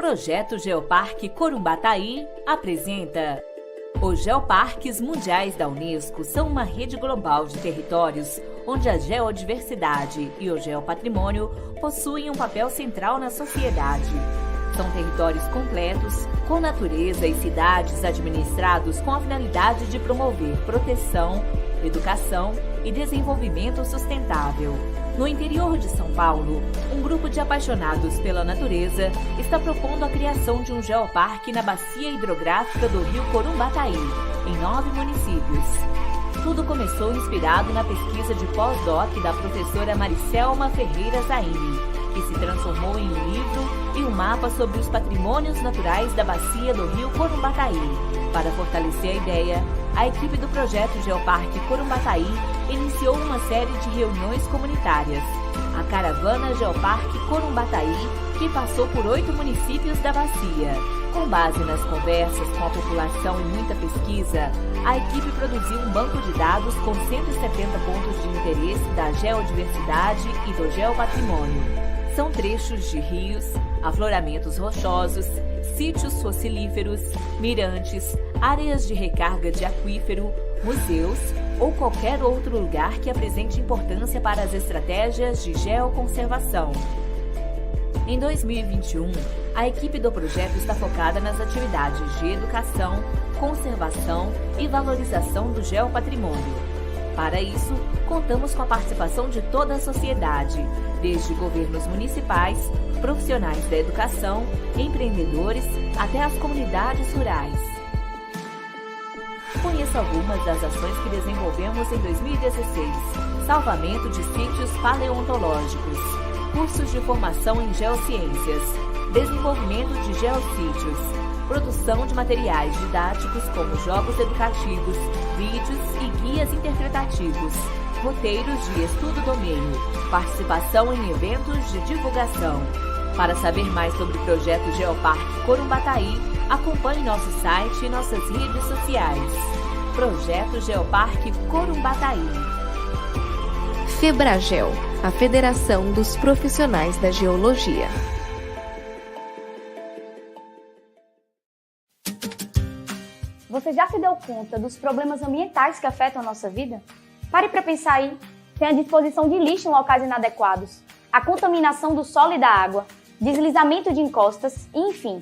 Projeto Geoparque Corumbataí apresenta. Os Geoparques Mundiais da Unesco são uma rede global de territórios onde a geodiversidade e o geopatrimônio possuem um papel central na sociedade. São territórios completos, com natureza e cidades administrados com a finalidade de promover proteção, educação e desenvolvimento sustentável. No interior de São Paulo, um grupo de apaixonados pela natureza está propondo a criação de um geoparque na bacia hidrográfica do rio Corumbataí, em 9 municípios. Tudo começou inspirado na pesquisa de pós-doc da professora Maricelma Ferreira Zaini, que se transformou em um livro e um mapa sobre os patrimônios naturais da bacia do rio Corumbataí. Para fortalecer a ideia, a equipe do projeto Geoparque Corumbataí iniciou uma série de reuniões comunitárias. A caravana Geoparque Corumbataí, que passou por 8 municípios da bacia. Com base nas conversas com a população e muita pesquisa, a equipe produziu um banco de dados com 170 pontos de interesse da geodiversidade e do geopatrimônio. São trechos de rios, afloramentos rochosos, sítios fossilíferos, mirantes, áreas de recarga de aquífero, museus ou qualquer outro lugar que apresente importância para as estratégias de geoconservação. Em 2021, a equipe do projeto está focada nas atividades de educação, conservação e valorização do geopatrimônio. Para isso, contamos com a participação de toda a sociedade, desde governos municipais, profissionais da educação, empreendedores, até as comunidades rurais. Conheça algumas das ações que desenvolvemos em 2016. Salvamento de sítios paleontológicos, cursos de formação em geociências, desenvolvimento de geossítios, produção de materiais didáticos como jogos educativos, vídeos e guias interpretativos, roteiros de estudo do meio, participação em eventos de divulgação. Para saber mais sobre o projeto Geoparque Corumbataí, acompanhe nosso site e nossas redes sociais. Projeto Geoparque Corumbataí. FEBRAGEL, a Federação dos Profissionais da Geologia. Você já se deu conta dos problemas ambientais que afetam a nossa vida? Pare para pensar aí. Tem a disposição de lixo em locais inadequados, a contaminação do solo e da água, deslizamento de encostas e, enfim.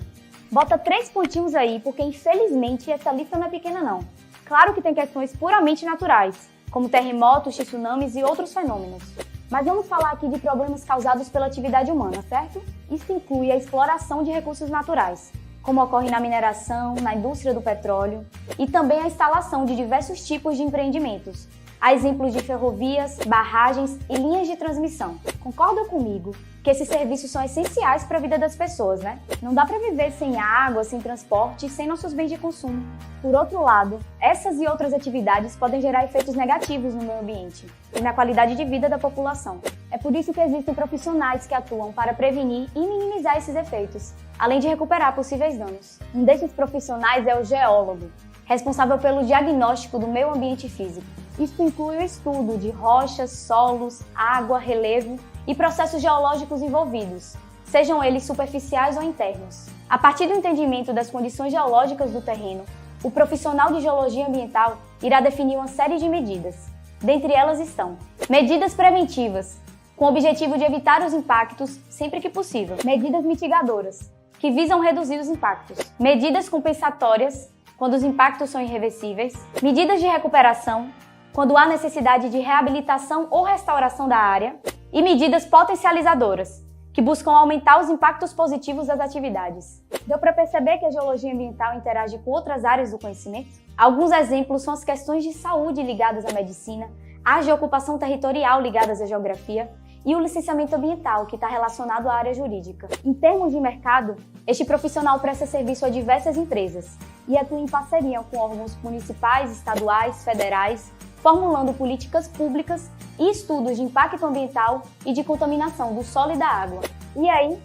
Bota 3 pontinhos aí, porque infelizmente essa lista não é pequena não. Claro que tem questões puramente naturais, como terremotos, tsunamis e outros fenômenos. Mas vamos falar aqui de problemas causados pela atividade humana, certo? Isso inclui a exploração de recursos naturais, como ocorre na mineração, na indústria do petróleo, e também a instalação de diversos tipos de empreendimentos. Há exemplos de ferrovias, barragens e linhas de transmissão. Concordam comigo que esses serviços são essenciais para a vida das pessoas, né? Não dá para viver sem água, sem transporte e sem nossos bens de consumo. Por outro lado, essas e outras atividades podem gerar efeitos negativos no meio ambiente e na qualidade de vida da população. É por isso que existem profissionais que atuam para prevenir e minimizar esses efeitos, além de recuperar possíveis danos. Um desses profissionais é o geólogo, responsável pelo diagnóstico do meio ambiente físico. Isso inclui o estudo de rochas, solos, água, relevo e processos geológicos envolvidos, sejam eles superficiais ou internos. A partir do entendimento das condições geológicas do terreno, o profissional de geologia ambiental irá definir uma série de medidas. Dentre elas estão medidas preventivas, com o objetivo de evitar os impactos sempre que possível. Medidas mitigadoras, que visam reduzir os impactos. Medidas compensatórias, quando os impactos são irreversíveis. Medidas de recuperação, quando há necessidade de reabilitação ou restauração da área. E medidas potencializadoras, que buscam aumentar os impactos positivos das atividades. Deu para perceber que a geologia ambiental interage com outras áreas do conhecimento? Alguns exemplos são as questões de saúde ligadas à medicina, as de ocupação territorial ligadas à geografia e o licenciamento ambiental, que está relacionado à área jurídica. Em termos de mercado, este profissional presta serviço a diversas empresas e atua em parceria com órgãos municipais, estaduais, federais, formulando políticas públicas e estudos de impacto ambiental e de contaminação do solo e da água. E aí,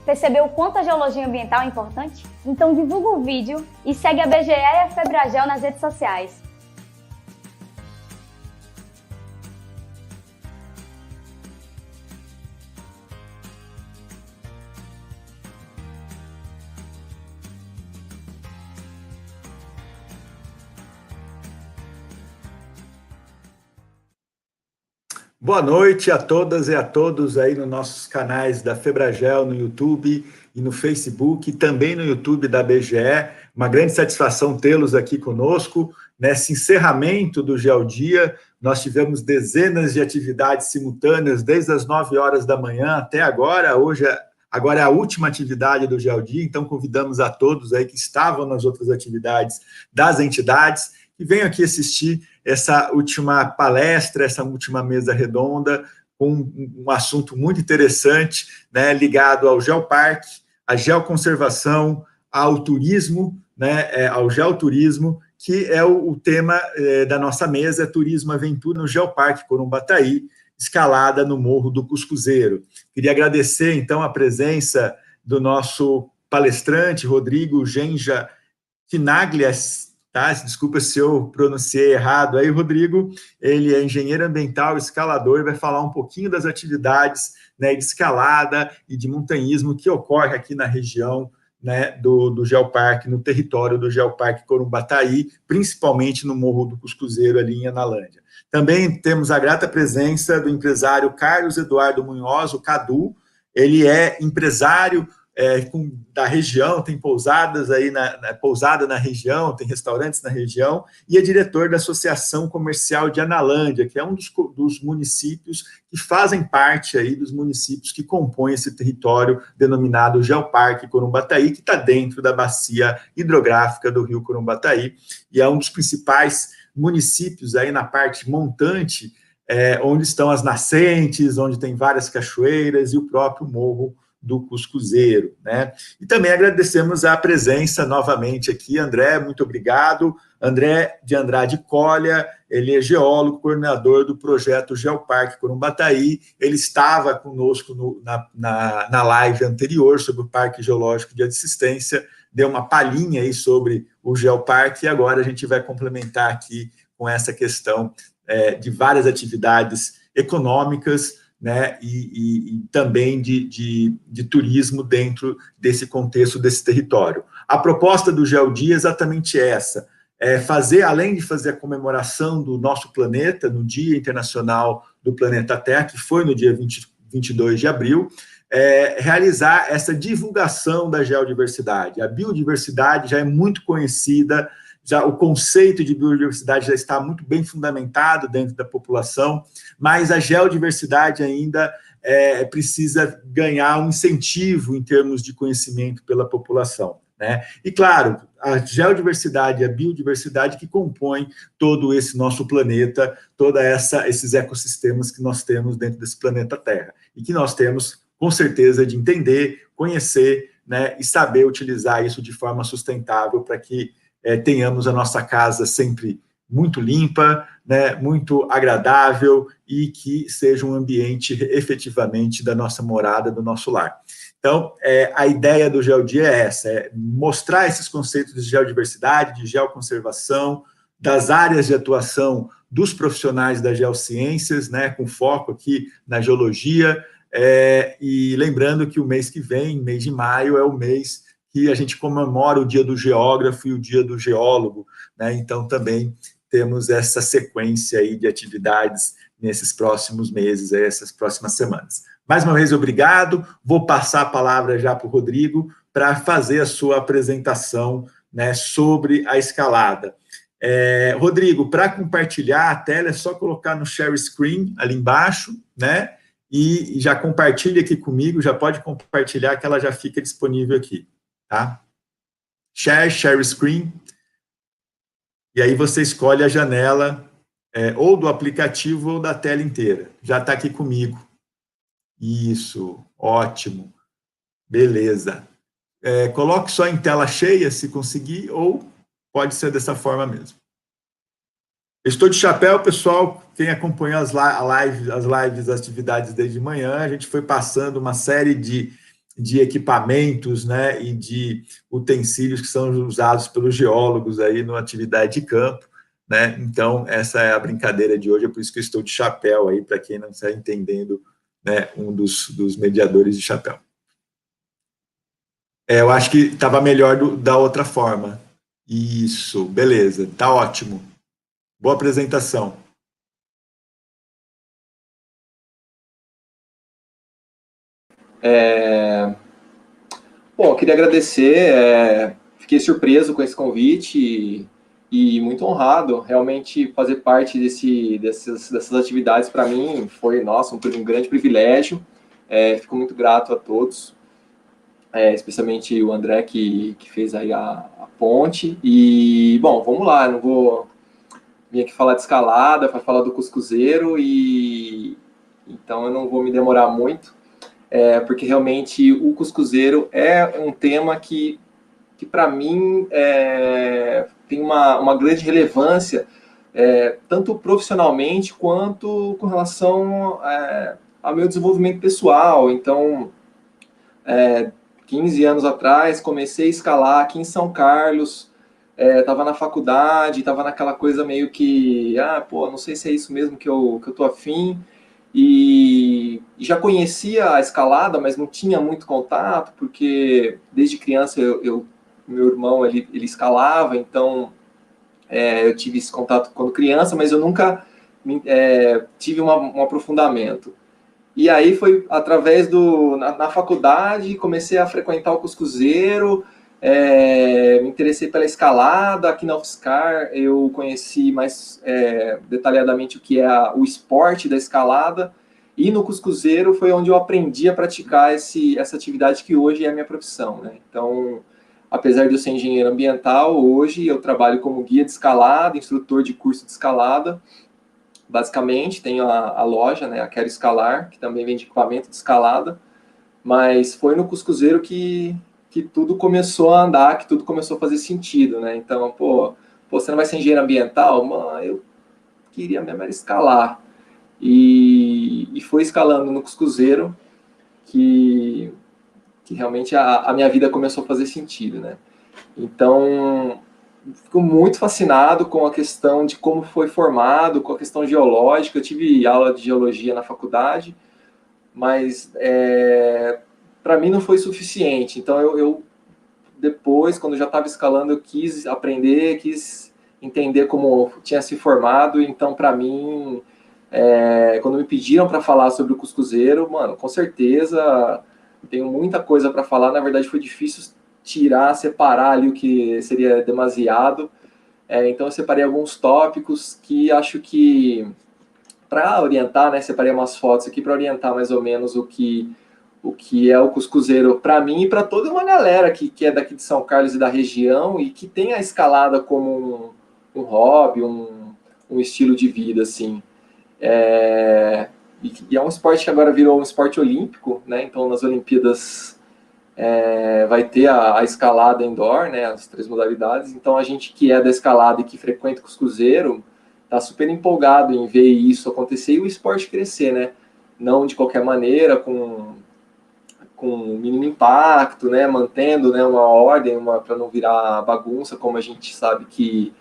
percebeu o quanto a geologia ambiental é importante? Então divulga o vídeo e segue a BGE e a FEBRAGEL nas redes sociais. Boa noite a todas e a todos aí nos nossos canais da Febragel, no YouTube e no Facebook, e também no YouTube da BGE. Uma grande satisfação tê-los aqui conosco. Nesse encerramento do GeoDia, nós tivemos dezenas de atividades simultâneas, desde as 9 horas da manhã até agora. Agora é a última atividade do GeoDia, então convidamos a todos aí que estavam nas outras atividades das entidades que venham aqui assistir essa última palestra, essa última mesa redonda, com um assunto muito interessante, né, ligado ao geoparque, à geoconservação, ao turismo, né, ao geoturismo, que é o tema da nossa mesa, Turismo Aventura no Geoparque Corumbataí, escalada no Morro do Cuscuzeiro. Queria agradecer, então, a presença do nosso palestrante, Rodrigo Genja Quinaglias, tá? Desculpa se eu pronunciei errado aí, Rodrigo. Ele é engenheiro ambiental, escalador, e vai falar um pouquinho das atividades, né, de escalada e de montanhismo que ocorre aqui na região, né, do Geoparque, no território do Geoparque Corumbataí, principalmente no Morro do Cuscuzeiro, ali em Analândia. Também temos a grata presença do empresário Carlos Eduardo Munhoz, o Cadu. Ele é empresário da região, tem pousadas aí pousada na região, tem restaurantes na região, e é diretor da Associação Comercial de Analândia, que é um dos municípios que fazem parte aí dos municípios que compõem esse território denominado Geoparque Corumbataí, que está dentro da bacia hidrográfica do rio Corumbataí, e é um dos principais municípios aí na parte montante, onde estão as nascentes, onde tem várias cachoeiras e o próprio morro do Cuscuzeiro, né? E também agradecemos a presença novamente aqui, André, muito obrigado. André de Andrade Colha, ele é geólogo, coordenador do projeto Geoparque Corumbataí. Ele estava conosco na live anterior sobre o Parque Geológico de Assistência, deu uma palhinha aí sobre o Geoparque, e agora a gente vai complementar aqui com essa questão de várias atividades econômicas, né, e também de turismo dentro desse contexto, desse território. A proposta do GeoDia é exatamente essa, além de fazer a comemoração do nosso planeta, no Dia Internacional do Planeta Terra, que foi no dia 22 de abril, realizar essa divulgação da geodiversidade. A biodiversidade já é muito conhecida, já o conceito de biodiversidade já está muito bem fundamentado dentro da população, mas a geodiversidade ainda precisa ganhar um incentivo em termos de conhecimento pela população, né? E, claro, a geodiversidade e a biodiversidade que compõem todo esse nosso planeta, esses ecossistemas que nós temos dentro desse planeta Terra, e que nós temos, com certeza, de entender, conhecer, né, e saber utilizar isso de forma sustentável para que tenhamos a nossa casa sempre muito limpa, né, muito agradável, e que seja um ambiente efetivamente da nossa morada, do nosso lar. Então, a ideia do GeoDia é essa, mostrar esses conceitos de geodiversidade, de geoconservação, das áreas de atuação dos profissionais das geociências, né, com foco aqui na geologia, e lembrando que o mês que vem, mês de maio, é o mês que a gente comemora o Dia do Geógrafo e o Dia do Geólogo, né? Então, também temos essa sequência aí de atividades nesses próximos meses, essas próximas semanas. Mais uma vez, obrigado. Vou passar a palavra já para o Rodrigo para fazer a sua apresentação, né, sobre a escalada. Rodrigo, para compartilhar a tela, é só colocar no share screen ali embaixo, né? E já compartilha aqui comigo, já pode compartilhar que ela já fica disponível aqui. Tá? Share screen, e aí você escolhe a janela ou do aplicativo ou da tela inteira. Já está aqui comigo. Isso, ótimo. Beleza. Coloque só em tela cheia, se conseguir, ou pode ser dessa forma mesmo. Eu estou de chapéu, pessoal. Quem acompanhou as lives, as atividades desde manhã, a gente foi passando uma série de equipamentos, né, e de utensílios que são usados pelos geólogos aí na atividade de campo, né? Então, essa é a brincadeira de hoje, é por isso que eu estou de chapéu aí, para quem não está entendendo, né, um dos mediadores de chapéu. Eu acho que estava melhor da outra forma. Isso, beleza, tá ótimo. Boa apresentação. Bom, eu queria agradecer, fiquei surpreso com esse convite e muito honrado. Realmente fazer parte dessas atividades para mim foi, nossa, um grande privilégio. Fico muito grato a todos, especialmente o André que fez aí a ponte. E, bom, vamos lá, eu não vou vir aqui falar de escalada, para falar do Cuscuzeiro, e então eu não vou me demorar muito. Porque realmente o Cuscuzeiro é um tema que para mim tem uma grande relevância, tanto profissionalmente quanto com relação ao meu desenvolvimento pessoal. Então, 15 anos atrás, comecei a escalar aqui em São Carlos, estava na faculdade, estava naquela coisa meio que, não sei se é isso mesmo que eu tô afim. E já conhecia a escalada, mas não tinha muito contato, porque desde criança meu irmão ele escalava, então eu tive esse contato quando criança, mas eu nunca tive um aprofundamento. E aí foi através na faculdade, comecei a frequentar o Cuscuzeiro, me interessei pela escalada. Aqui na UFSCar eu conheci mais detalhadamente o que é o esporte da escalada, e no Cuscuzeiro foi onde eu aprendi a praticar essa atividade que hoje é a minha profissão, né? Então, apesar de eu ser engenheiro ambiental, hoje eu trabalho como guia de escalada, instrutor de curso de escalada. Basicamente, tenho a loja, né, a Quero Escalar, que também vende equipamento de escalada, mas foi no Cuscuzeiro que tudo começou a andar, que tudo começou a fazer sentido, né? Então, você não vai ser engenheiro ambiental? Mano, eu queria mesmo era escalar. E foi escalando no Cuscuzeiro que realmente a minha vida começou a fazer sentido, né? Então, fico muito fascinado com a questão de como foi formado, com a questão geológica. Eu tive aula de geologia na faculdade, mas para mim não foi suficiente. Então eu depois, quando eu já estava escalando, eu quis aprender, quis entender como tinha se formado. Então, para mim, quando me pediram para falar sobre o Cuscuzeiro, mano, com certeza tenho muita coisa para falar. Na verdade, foi difícil separar ali o que seria demasiado. Então eu separei alguns tópicos que acho que, para orientar, né, separei umas fotos aqui para orientar mais ou menos o que é o Cuscuzeiro para mim e para toda uma galera que é daqui de São Carlos e da região e que tem a escalada como um hobby, um estilo de vida, assim. E é um esporte que agora virou um esporte olímpico, né? Então nas Olimpíadas vai ter a escalada indoor, né, as 3 modalidades. Então a gente que é da escalada e que frequenta o Cuscuzeiro está super empolgado em ver isso acontecer e o esporte crescer, né? Não de qualquer maneira, com mínimo impacto, né, mantendo, né, uma ordem, para não virar bagunça, como a gente sabe que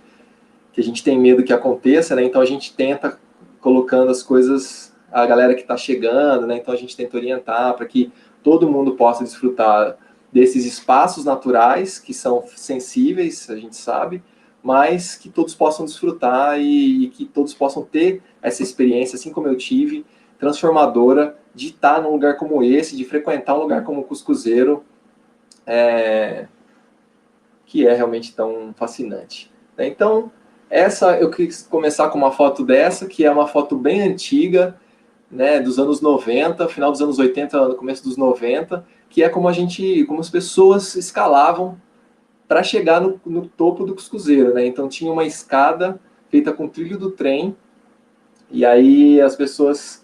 a gente tem medo que aconteça, né? Então a gente tenta colocando as coisas, a galera que está chegando, né? Então a gente tenta orientar para que todo mundo possa desfrutar desses espaços naturais que são sensíveis, a gente sabe, mas que todos possam desfrutar e que todos possam ter essa experiência, assim como eu tive, transformadora, de estar num lugar como esse, de frequentar um lugar como o Cuscuzeiro, que é realmente tão fascinante. Então, eu quis começar com uma foto dessa, que é uma foto bem antiga, né, dos anos 90, final dos anos 80, no começo dos 90, que é como as pessoas escalavam para chegar no topo do Cuscuzeiro, né? Então tinha uma escada feita com trilho do trem, e aí as pessoas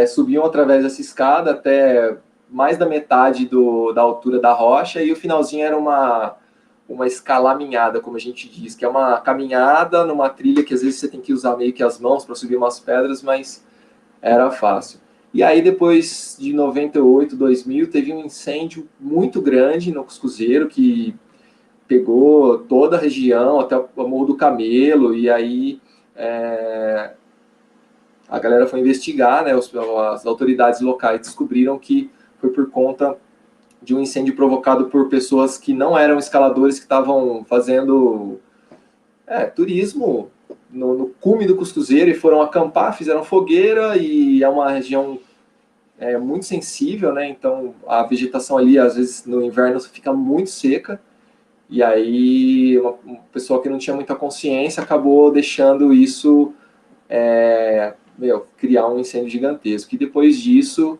subiam através dessa escada até mais da metade da altura da rocha, e o finalzinho era uma escalaminhada, como a gente diz, que é uma caminhada numa trilha que às vezes você tem que usar meio que as mãos para subir umas pedras, mas era fácil. E aí depois de 98, 2000, teve um incêndio muito grande no Cuscuzeiro, que pegou toda a região, até o Morro do Camelo, e aí a galera foi investigar, né, as autoridades locais descobriram que foi por conta de um incêndio provocado por pessoas que não eram escaladores, que estavam fazendo turismo no cume do Cuscuzeiro e foram acampar, fizeram fogueira, e é uma região é muito sensível, né? Então a vegetação ali, às vezes no inverno, fica muito seca. E aí uma pessoa que não tinha muita consciência acabou deixando isso criar um incêndio gigantesco. E depois disso,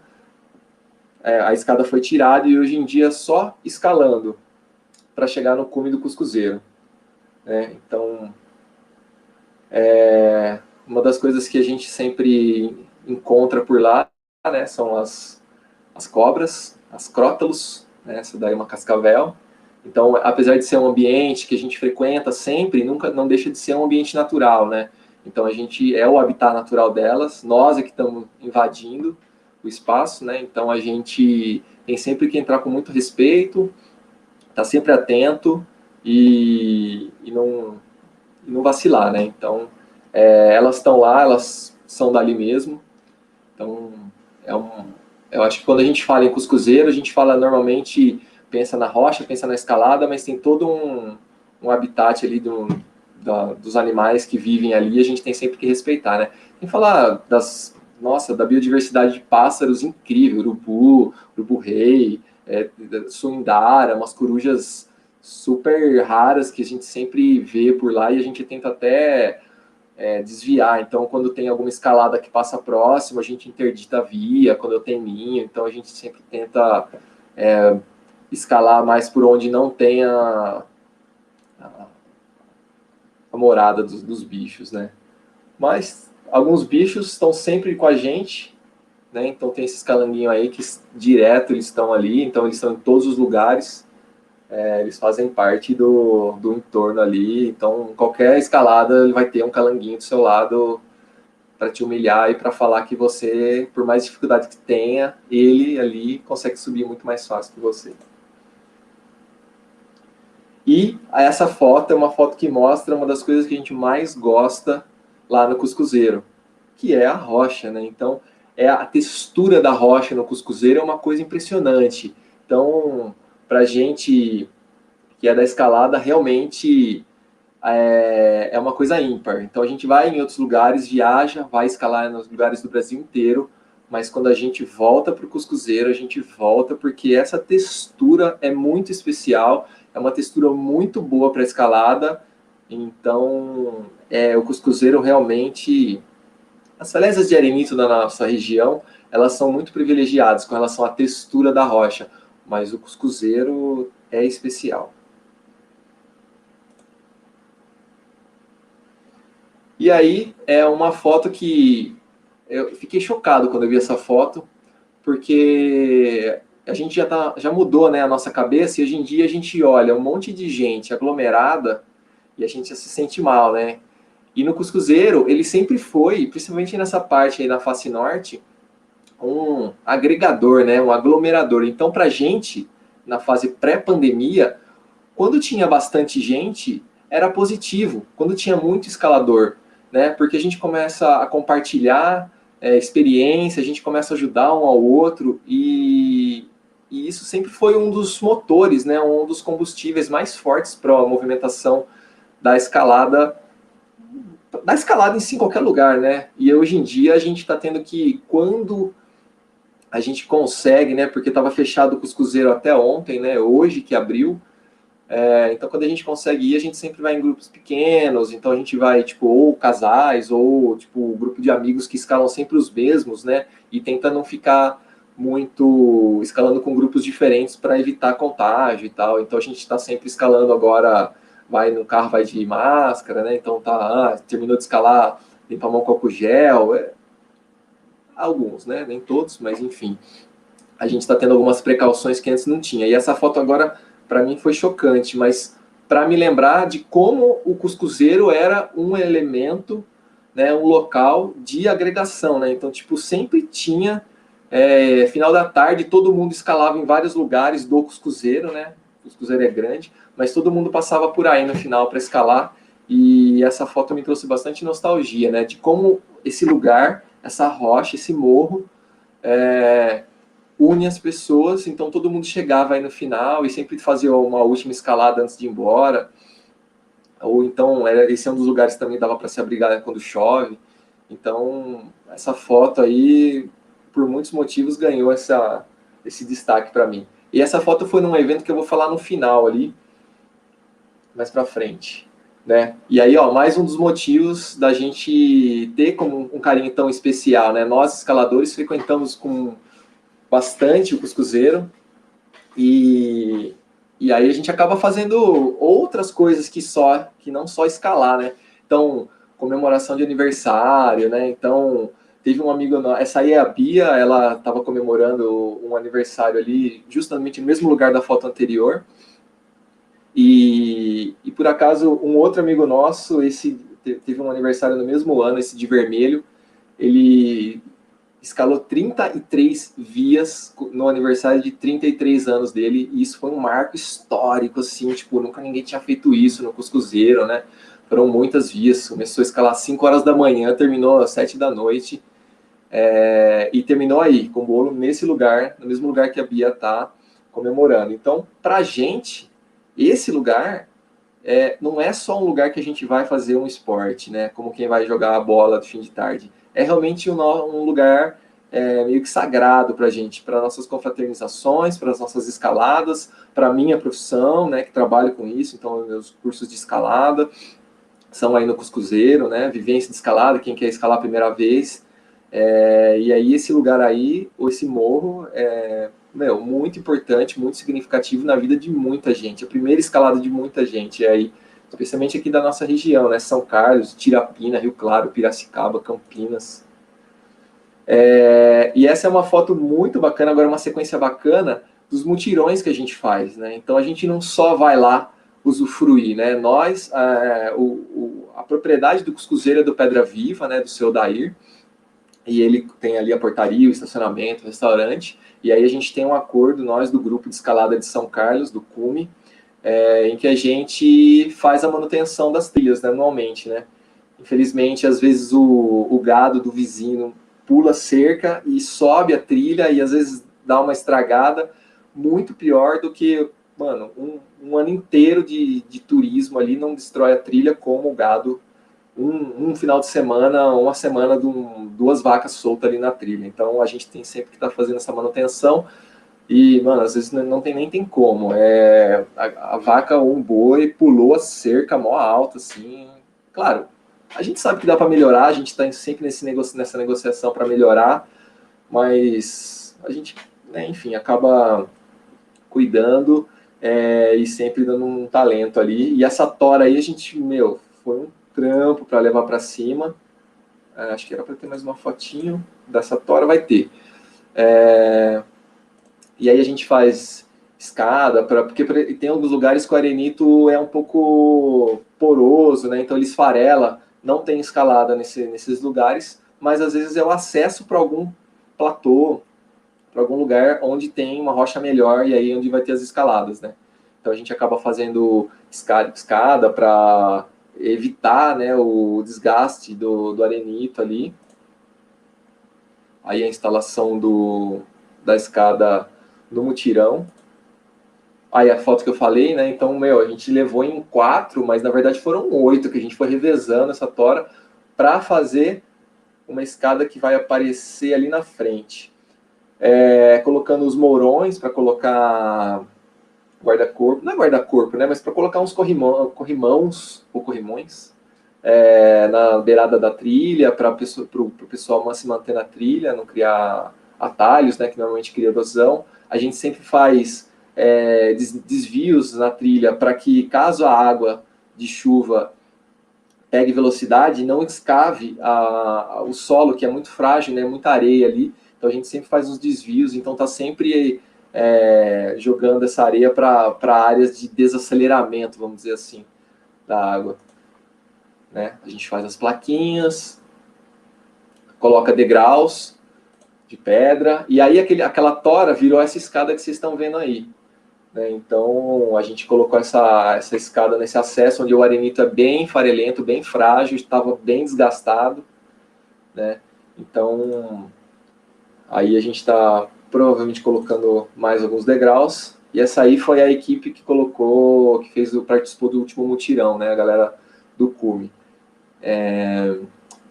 a escada foi tirada e hoje em dia só escalando para chegar no cume do Cuscuzeiro, né? Então, uma das coisas que a gente sempre encontra por lá, né, são as cobras, as crótalos, né, essa daí é uma cascavel. Então, apesar de ser um ambiente que a gente frequenta sempre, nunca não deixa de ser um ambiente natural, né? Então, a gente é o habitat natural delas, nós é que estamos invadindo o espaço, né? Então, a gente tem sempre que entrar com muito respeito, tá sempre atento e não vacilar, né? Então, elas estão lá, elas são dali mesmo. Então, eu acho que quando a gente fala em cuscuzeiro, a gente fala normalmente, pensa na rocha, pensa na escalada, mas tem todo um habitat ali dos animais que vivem ali, a gente tem sempre que respeitar, né? Tem que falar da biodiversidade de pássaros incrível, urubu-rei, suindara, umas corujas super raras que a gente sempre vê por lá e a gente tenta até desviar. Então, quando tem alguma escalada que passa próximo, a gente interdita a via, quando tem ninho, então a gente sempre tenta escalar mais por onde não tem a morada dos bichos, né? Mas alguns bichos estão sempre com a gente, né? Então tem esses calanguinhos aí que direto eles estão ali, então eles estão em todos os lugares, eles fazem parte do entorno ali, então qualquer escalada ele vai ter um calanguinho do seu lado para te humilhar e para falar que você, por mais dificuldade que tenha, ele ali consegue subir muito mais fácil que você. E essa foto é uma foto que mostra uma das coisas que a gente mais gosta lá no Cuscuzeiro, que é a rocha, né? Então, a textura da rocha no Cuscuzeiro é uma coisa impressionante. Então, pra gente que é da escalada, realmente é uma coisa ímpar. Então, a gente vai em outros lugares, viaja, vai escalar nos lugares do Brasil inteiro, mas quando a gente volta para o Cuscuzeiro, a gente volta porque essa textura é muito especial, é uma textura muito boa para escalada. Então, o Cuscuzeiro realmente... As falésias de arenito da nossa região, elas são muito privilegiadas com relação à textura da rocha, mas o Cuscuzeiro é especial. E aí, é uma foto que eu fiquei chocado quando eu vi essa foto, porque a gente já mudou, né, a nossa cabeça, e hoje em dia a gente olha um monte de gente aglomerada e a gente já se sente mal, né? E no Cuscuzeiro, ele sempre foi, principalmente nessa parte aí da face norte, um agregador, né, um aglomerador. Então, pra gente, na fase pré-pandemia, quando tinha bastante gente, era positivo. Quando tinha muito escalador, né? Porque a gente começa a compartilhar experiência, a gente começa a ajudar um ao outro e isso sempre foi um dos motores, né? Um dos combustíveis mais fortes para a movimentação da escalada em si, em qualquer lugar, né? E hoje em dia a gente está tendo que, quando a gente consegue, né? Porque estava fechado o Cuscuzeiro até ontem, né? Hoje que abriu. Então, quando a gente consegue ir, a gente sempre vai em grupos pequenos. Então, a gente vai, tipo, ou casais, ou, tipo, grupo de amigos que escalam sempre os mesmos, né? E tenta não ficar muito escalando com grupos diferentes para evitar contágio e tal. Então, a gente está sempre escalando agora, vai no carro, vai de máscara, né? Então, terminou de escalar, limpa a mão com álcool gel. Alguns, né? Nem todos, mas enfim. A gente está tendo algumas precauções que antes não tinha. E essa foto agora, para mim, foi chocante, mas para me lembrar de como o Cuscuzeiro era um elemento, né, um local de agregação, né? Então, tipo, sempre tinha, final da tarde, todo mundo escalava em vários lugares do Cuscuzeiro, né? O Cuscuzeiro é grande, mas todo mundo passava por aí no final para escalar, e essa foto me trouxe bastante nostalgia, né? De como esse lugar, essa rocha, esse morro, une as pessoas, então todo mundo chegava aí no final e sempre fazia uma última escalada antes de ir embora, ou então esse é um dos lugares que também dava para se abrigar quando chove. Então essa foto aí por muitos motivos, ganhou esse destaque para mim. E essa foto foi num evento que eu vou falar no final ali, mais para frente, né? E aí, ó, mais um dos motivos da gente ter como um carinho tão especial, né? Nós, escaladores, frequentamos com bastante o Cuscuzeiro e aí a gente acaba fazendo outras coisas que não só escalar, né? Então, comemoração de aniversário, né? Então, teve um amigo, essa aí é a Bia, ela estava comemorando um aniversário ali, justamente no mesmo lugar da foto anterior. E por acaso, um outro amigo nosso, esse teve um aniversário no mesmo ano, esse de vermelho, ele escalou 33 vias no aniversário de 33 anos dele, e isso foi um marco histórico, assim, tipo, nunca ninguém tinha feito isso no Cuscuzeiro, né? Foram muitas vias, começou a escalar às 5 horas da manhã, terminou às 7 da noite, e terminou aí, com o bolo nesse lugar, no mesmo lugar que a Bia tá comemorando. Então, pra gente, esse lugar não é só um lugar que a gente vai fazer um esporte, né? Como quem vai jogar a bola de fim de tarde. É realmente um lugar meio que sagrado para a gente, para nossas confraternizações, para as nossas escaladas, para a minha profissão, né? Que trabalho com isso, então meus cursos de escalada são aí no Cuscuzeiro, né? Vivência de escalada, quem quer escalar a primeira vez. E aí esse lugar aí, ou esse morro, muito importante, muito significativo na vida de muita gente. A primeira escalada de muita gente aí, especialmente aqui da nossa região, né? São Carlos, Tirapina, Rio Claro, Piracicaba, Campinas. E essa é uma foto muito bacana, agora uma sequência bacana dos mutirões que a gente faz, né? Então a gente não só vai lá usufruir, né? Nós, a propriedade do Cuscuzeiro é do Pedra Viva, né? Do seu Dair, e ele tem ali a portaria, o estacionamento, o restaurante, e aí a gente tem um acordo, nós do grupo de escalada de São Carlos, do CUME, em que a gente faz a manutenção das trilhas, né, anualmente, né? Infelizmente, às vezes o gado do vizinho pula cerca e sobe a trilha e às vezes dá uma estragada muito pior do que, mano, um ano inteiro de turismo ali não destrói a trilha como o gado um final de semana, uma semana, duas vacas soltas ali na trilha. Então a gente tem sempre que estar fazendo essa manutenção e, mano, às vezes nem tem como. A vaca ou um boi pulou a cerca mó alta, assim. Claro, a gente sabe que dá para melhorar, a gente está sempre nessa negociação para melhorar, mas a gente, né, enfim, acaba cuidando e sempre dando um talento ali. E essa tora aí, a gente, foi um trampo para levar para cima. Acho que era para ter mais uma fotinho dessa tora, vai ter. E aí a gente faz escada, porque tem alguns lugares que o arenito é um pouco poroso, né? Então ele esfarela, não tem escalada nesses lugares, mas às vezes é o acesso para algum platô, para algum lugar onde tem uma rocha melhor e aí onde vai ter as escaladas, né? Então a gente acaba fazendo escada para evitar, né, o desgaste do arenito ali. Aí a instalação da escada no mutirão. Aí a foto que eu falei, né, então, a gente levou em 4, mas na verdade foram 8 que a gente foi revezando essa tora para fazer uma escada que vai aparecer ali na frente. Colocando os mourões para colocar guarda-corpo, não é guarda-corpo, né, mas para colocar uns corrimãos ou corrimões na beirada da trilha, para o pessoal se manter na trilha, não criar atalhos, né, que normalmente cria erosão. A gente sempre faz desvios na trilha para que, caso a água de chuva pegue velocidade, não escave o solo, que é muito frágil, né, muita areia ali. Então a gente sempre faz uns desvios, então está sempre jogando essa areia para áreas de desaceleramento, vamos dizer assim, da água. Né? A gente faz as plaquinhas, coloca degraus de pedra, e aí aquela tora virou essa escada que vocês estão vendo aí. Né? Então a gente colocou essa escada nesse acesso, onde o arenito é bem farelento, bem frágil, estava bem desgastado. Né? Então aí a gente está provavelmente colocando mais alguns degraus, e essa aí foi a equipe que participou do último mutirão, né, a galera do CUME.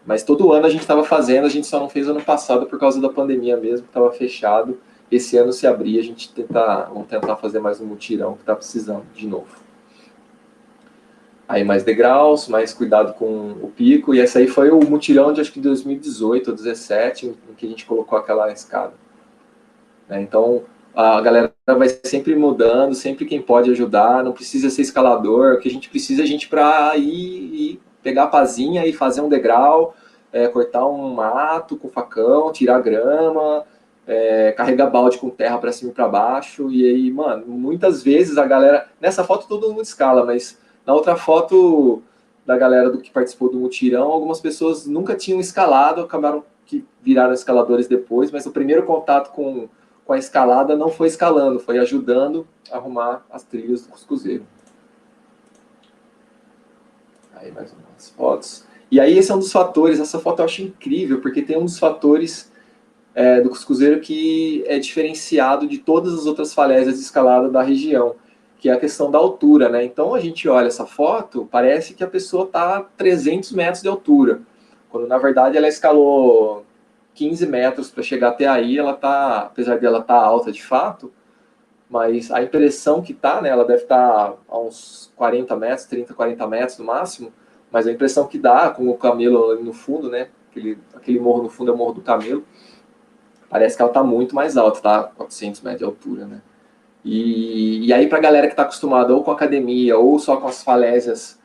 Mas todo ano a gente estava fazendo, a gente só não fez ano passado por causa da pandemia mesmo, que estava fechado. Esse ano, se abrir, vamos tentar fazer mais um mutirão que está precisando de novo. Aí mais degraus, mais cuidado com o pico, e esse aí foi o mutirão de acho que 2018 ou 2017, em que a gente colocou aquela escada. Então, a galera vai sempre mudando, sempre quem pode ajudar, não precisa ser escalador, o que a gente precisa é gente para ir pegar a pazinha e fazer um degrau, cortar um mato com facão, tirar grama, carregar balde com terra para cima e para baixo, e aí, mano, muitas vezes a galera, nessa foto todo mundo escala, mas na outra foto da galera que participou do mutirão, algumas pessoas nunca tinham escalado, acabaram que viraram escaladores depois, mas o primeiro contato com a escalada não foi escalando, foi ajudando a arrumar as trilhas do Cuscuzeiro. Aí mais umas fotos. E aí esse é um dos fatores, essa foto eu acho incrível, porque tem um dos fatores do Cuscuzeiro que é diferenciado de todas as outras falésias de escalada da região, que é a questão da altura, né? Então a gente olha essa foto, parece que a pessoa está a 300 metros de altura, quando na verdade ela escalou 15 metros para chegar até aí, ela tá, apesar de ela estar alta de fato, mas a impressão que tá, né, ela deve estar a uns 40 metros, 30, 40 metros no máximo, mas a impressão que dá, com o camelo ali no fundo, né, aquele morro no fundo é o Morro do Camelo, parece que ela tá muito mais alta, tá 400 metros de altura, né. E aí para a galera que está acostumada ou com academia ou só com as falésias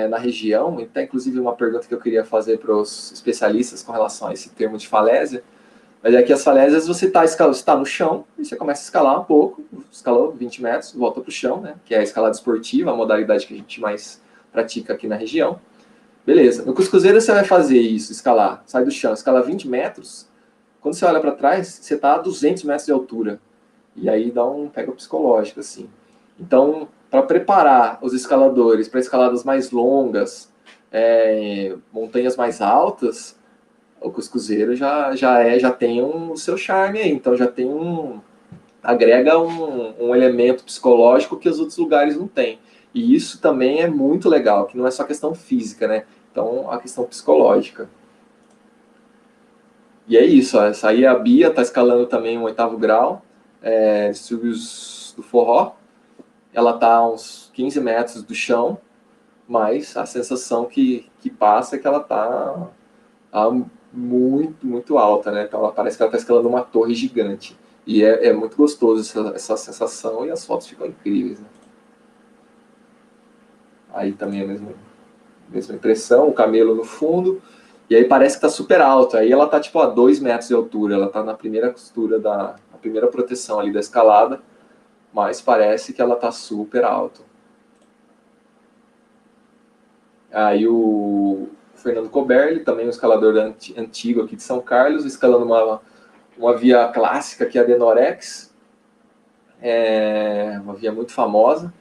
na região, então inclusive uma pergunta que eu queria fazer para os especialistas com relação a esse termo de falésia, mas é que as falésias você está no chão e você começa a escalar um pouco, escalou 20 metros, volta para o chão, né, que é a escalada esportiva, a modalidade que a gente mais pratica aqui na região. Beleza, no Cuscuzeiro você vai fazer isso, escalar, sai do chão, escala 20 metros, quando você olha para trás, você está a 200 metros de altura. E aí dá um pega psicológico, assim. Então, para preparar os escaladores para escaladas mais longas, montanhas mais altas, o Cuscuzeiro já tem o seu charme aí. Então, agrega um elemento psicológico que os outros lugares não têm. E isso também é muito legal, que não é só questão física, né? Então, a questão psicológica. E é isso, ó, essa aí é a Bia, está escalando também um 8º grau, distúrbios do forró. Ela está a uns 15 metros do chão, mas a sensação que passa é que ela está muito, muito alta, né? Então ela parece que ela está escalando uma torre gigante. E é muito gostoso essa sensação, e as fotos ficam incríveis, né? Aí também a mesma impressão, o camelo no fundo, e aí parece que está super alto. Aí ela está tipo a 2 metros de altura, ela está na primeira costura, na primeira proteção ali da escalada, mas parece que ela está super alto. Aí o Fernando Coberli, também um escalador antigo aqui de São Carlos, escalando uma via clássica, que é a Denorex, uma via muito famosa.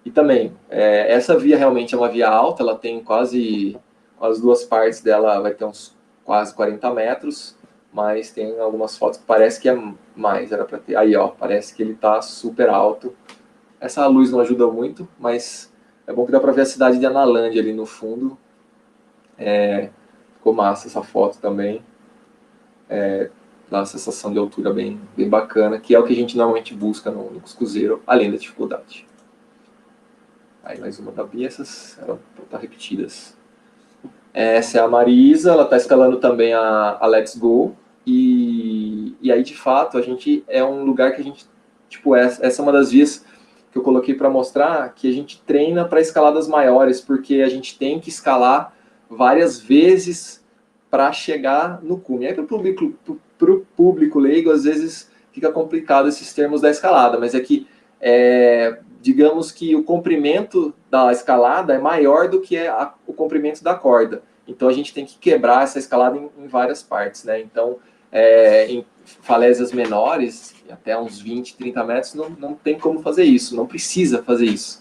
E também, essa via realmente é uma via alta, ela tem quase, as duas partes dela vai ter uns quase 40 metros, mas tem algumas fotos que parece que é mais, era para ter. Aí, ó, parece que ele está super alto. Essa luz não ajuda muito, mas é bom que dá para ver a cidade de Analândia ali no fundo. Ficou massa essa foto também. Dá uma sensação de altura bem bacana, que é o que a gente normalmente busca no Cuscuzeiro, além da dificuldade. Aí mais uma da Bia, essas eram tá repetidas. Essa é a Marisa, ela está escalando também a Let's Go. E aí, de fato, a gente é um lugar que a gente, tipo, essa é uma das vias que eu coloquei para mostrar que a gente treina para escaladas maiores, porque a gente tem que escalar várias vezes para chegar no cume. Aí para o público leigo, às vezes fica complicado esses termos da escalada, mas é que, digamos que o comprimento da escalada é maior do que o comprimento da corda. Então a gente tem que quebrar essa escalada em várias partes, né? Então, em falésias menores, até uns 20, 30 metros, não tem como fazer isso, não precisa fazer isso.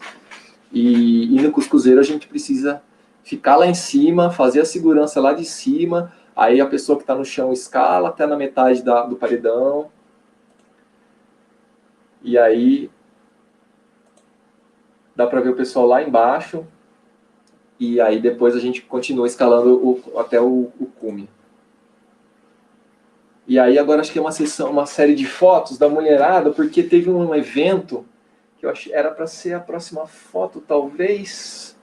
E no Cuscuzeiro a gente precisa ficar lá em cima, fazer a segurança lá de cima, aí a pessoa que está no chão escala até na metade do paredão, e aí dá para ver o pessoal lá embaixo, e aí depois a gente continua escalando até o cume. E aí agora acho que é uma série de fotos da mulherada, porque teve um evento que eu acho era para ser a próxima foto, talvez,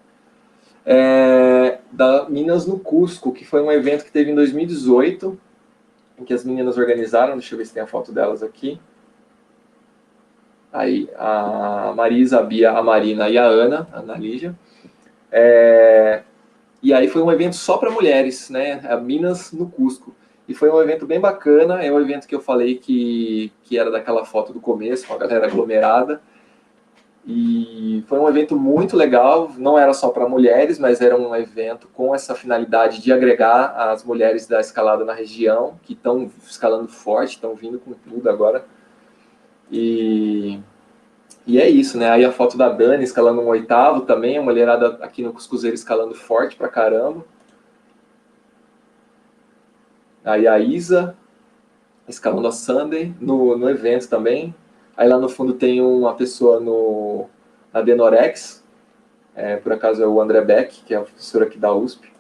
da Minas no Cusco, que foi um evento que teve em 2018, em que as meninas organizaram. Deixa eu ver se tem a foto delas aqui. Aí, a Marisa, a Bia, a Marina e a Ana Lígia. E aí foi um evento só para mulheres, né? A Minas no Cusco. E foi um evento bem bacana. É um evento que eu falei que era daquela foto do começo, com a galera aglomerada. E foi um evento muito legal. Não era só para mulheres, mas era um evento com essa finalidade de agregar as mulheres da escalada na região, que estão escalando forte, estão vindo com tudo agora. E é isso, né? Aí a foto da Dani escalando um 8º também, a mulherada aqui no Cuscuzeiro escalando forte pra caramba. Aí a Isa escalando a Sunday no evento também. Aí lá no fundo tem uma pessoa na Denorex, por acaso é o André Beck, que é o professor aqui da USP.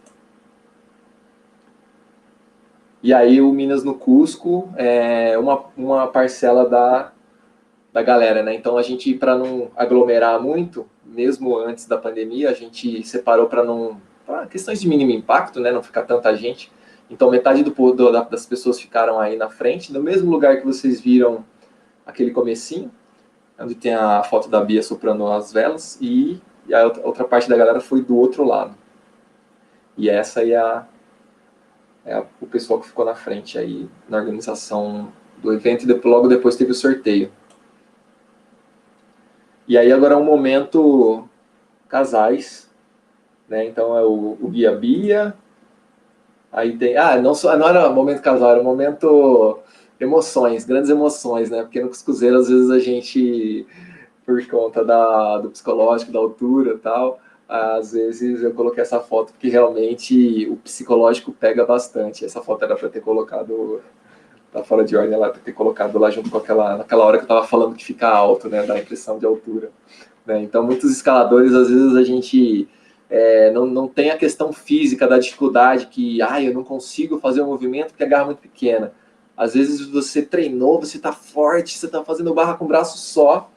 E aí o Minas no Cusco é uma parcela da galera, né? Então a gente, para não aglomerar muito, mesmo antes da pandemia, a gente separou para questões de mínimo impacto, né? Não ficar tanta gente. Então metade das pessoas ficaram aí na frente, no mesmo lugar que vocês viram aquele comecinho, onde tem a foto da Bia soprando as velas, e a outra parte da galera foi do outro lado. E essa aí o pessoal que ficou na frente aí na organização do evento, e logo depois teve o sorteio. E aí agora é um momento casais, né? Então é o Gui e a Bia. Aí tem... não era momento casal, era momento emoções, grandes emoções, né? Porque no Cuscuzeiro, às vezes, a gente, por conta do psicológico, da altura e tal, às vezes eu coloquei essa foto porque realmente o psicológico pega bastante. Essa foto era para ter colocado... Tá fora de ordem ela ter colocado lá junto com naquela hora que eu tava falando que fica alto, né, da impressão de altura, né? Então muitos escaladores, às vezes a gente não tem a questão física da dificuldade que eu não consigo fazer o movimento porque a garra é muito pequena. Às vezes você treinou, você tá forte, você tá fazendo barra com o braço só,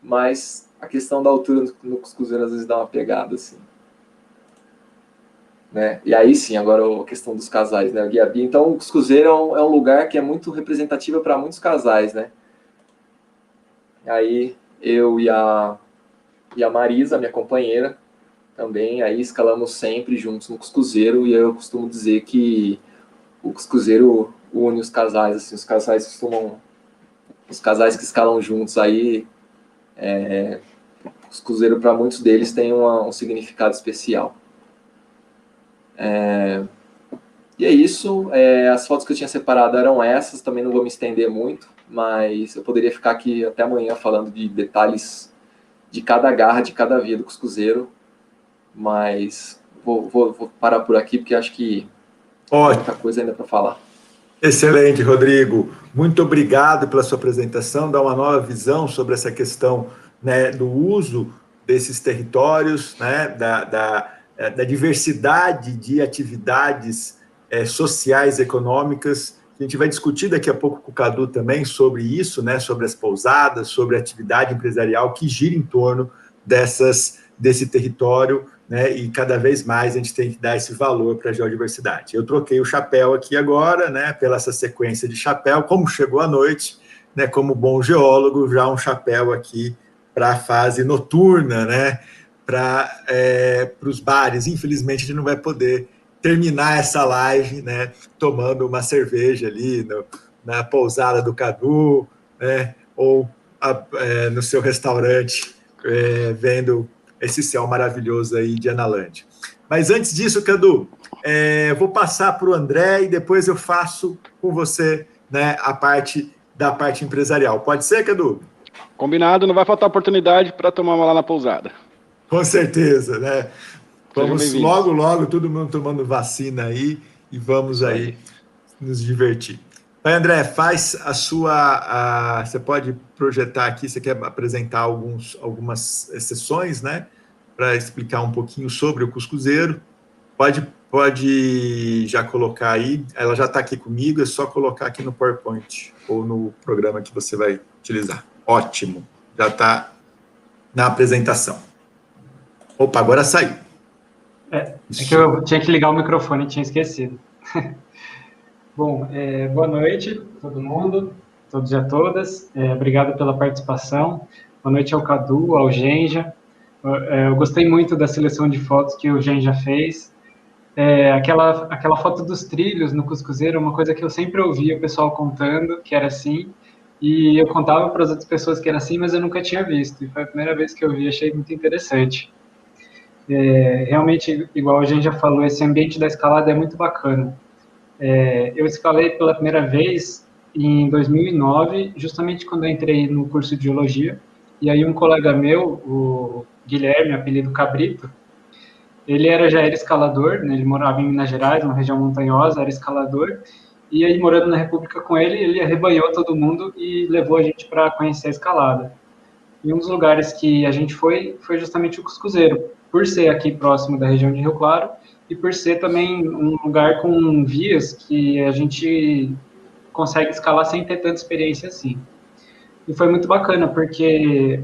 mas a questão da altura no Cuscuzeiro às vezes dá uma pegada assim. Né? E aí sim, agora a questão dos casais, né? Gui e a Bia. Então o Cuscuzeiro é um lugar que é muito representativo para muitos casais, né? Aí eu e a Marisa, minha companheira, também, aí escalamos sempre juntos no Cuscuzeiro, e eu costumo dizer que o Cuscuzeiro une os casais, assim, os casais que escalam juntos aí, o Cuscuzeiro para muitos deles tem um significado especial. E é isso, as fotos que eu tinha separado eram essas, também não vou me estender muito, mas eu poderia ficar aqui até amanhã falando de detalhes de cada garra, de cada via do Cuscuzeiro, mas vou parar por aqui, porque acho que tem muita coisa ainda para falar. Excelente, Rodrigo. Muito obrigado pela sua apresentação, dá uma nova visão sobre essa questão, né, do uso desses territórios, né, da diversidade de atividades sociais, econômicas. A gente vai discutir daqui a pouco com o Cadu também sobre isso, né, sobre as pousadas, sobre a atividade empresarial que gira em torno desse território, né, e cada vez mais a gente tem que dar esse valor para a geodiversidade. Eu troquei o chapéu aqui agora, né, pela essa sequência de chapéu, como chegou a noite, né, como bom geólogo, já um chapéu aqui para a fase noturna, né, para os bares. Infelizmente, a gente não vai poder terminar essa live, né, tomando uma cerveja ali na pousada do Cadu, né, ou no seu restaurante, vendo esse céu maravilhoso aí de Analândia. Mas antes disso, Cadu, vou passar para o André e depois eu faço com você, né, a parte empresarial. Pode ser, Cadu? Combinado, não vai faltar oportunidade para tomar uma lá na pousada. Com certeza, né? Vamos logo, todo mundo tomando vacina aí e vamos aí nos divertir. Vai, André, faz a você pode projetar aqui, você quer apresentar algumas sessões, né? para explicar um pouquinho sobre o cuscuzeiro. Pode já colocar aí, ela já está aqui comigo, é só colocar aqui no PowerPoint ou no programa que você vai utilizar. Ótimo, já está na apresentação. Opa, agora saiu. É que eu tinha que ligar o microfone e tinha esquecido. Bom, boa noite a todo mundo, todos e a todas. Obrigado pela participação. Boa noite ao Cadu, ao Genja. Eu gostei muito da seleção de fotos que o Genja fez. Aquela foto dos trilhos no cuscuzeiro é uma coisa que eu sempre ouvia o pessoal contando, que era assim, e eu contava para as outras pessoas que era assim, mas eu nunca tinha visto, e foi a primeira vez que eu vi, achei muito interessante. Realmente, igual a gente já falou, esse ambiente da escalada é muito bacana. Eu escalei pela primeira vez em 2009, justamente quando eu entrei no curso de Geologia, e aí um colega meu, o Guilherme, apelido Cabrito, ele já era escalador, né? Ele morava em Minas Gerais, uma região montanhosa, era escalador, e aí morando na República com ele arrebanhou todo mundo e levou a gente para conhecer a escalada. E um dos lugares que a gente foi justamente o Cuscuzeiro, por ser aqui próximo da região de Rio Claro, e por ser também um lugar com vias que a gente consegue escalar sem ter tanta experiência assim. E foi muito bacana, porque,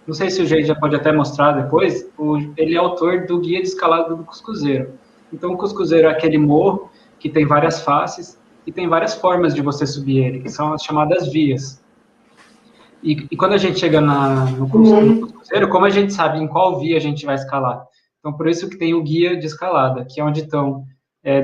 não sei se o Jay já pode até mostrar depois, ele é autor do Guia de Escalada do Cuscuzeiro. Então, o Cuscuzeiro é aquele morro que tem várias faces e tem várias formas de você subir ele, que são as chamadas vias. E quando a gente chega no Cuscuzeiro, como a gente sabe em qual via a gente vai escalar? Então, por isso que tem o Guia de Escalada, que é onde estão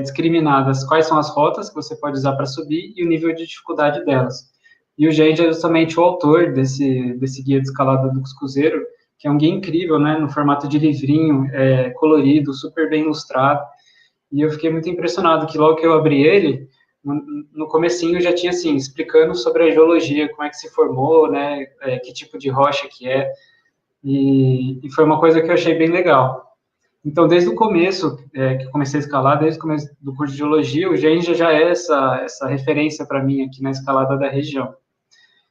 discriminadas quais são as rotas que você pode usar para subir e o nível de dificuldade delas. E o Gente é justamente o autor desse Guia de Escalada do Cuscuzeiro, que é um guia incrível, né, no formato de livrinho, colorido, super bem ilustrado. E eu fiquei muito impressionado que logo que eu abri ele, no comecinho já tinha, assim, explicando sobre a geologia, como é que se formou, né, que tipo de rocha que é. E foi uma coisa que eu achei bem legal. Então, desde o começo, que eu comecei a escalar, desde o começo do curso de Geologia, o Genja já é essa referência para mim aqui na escalada da região.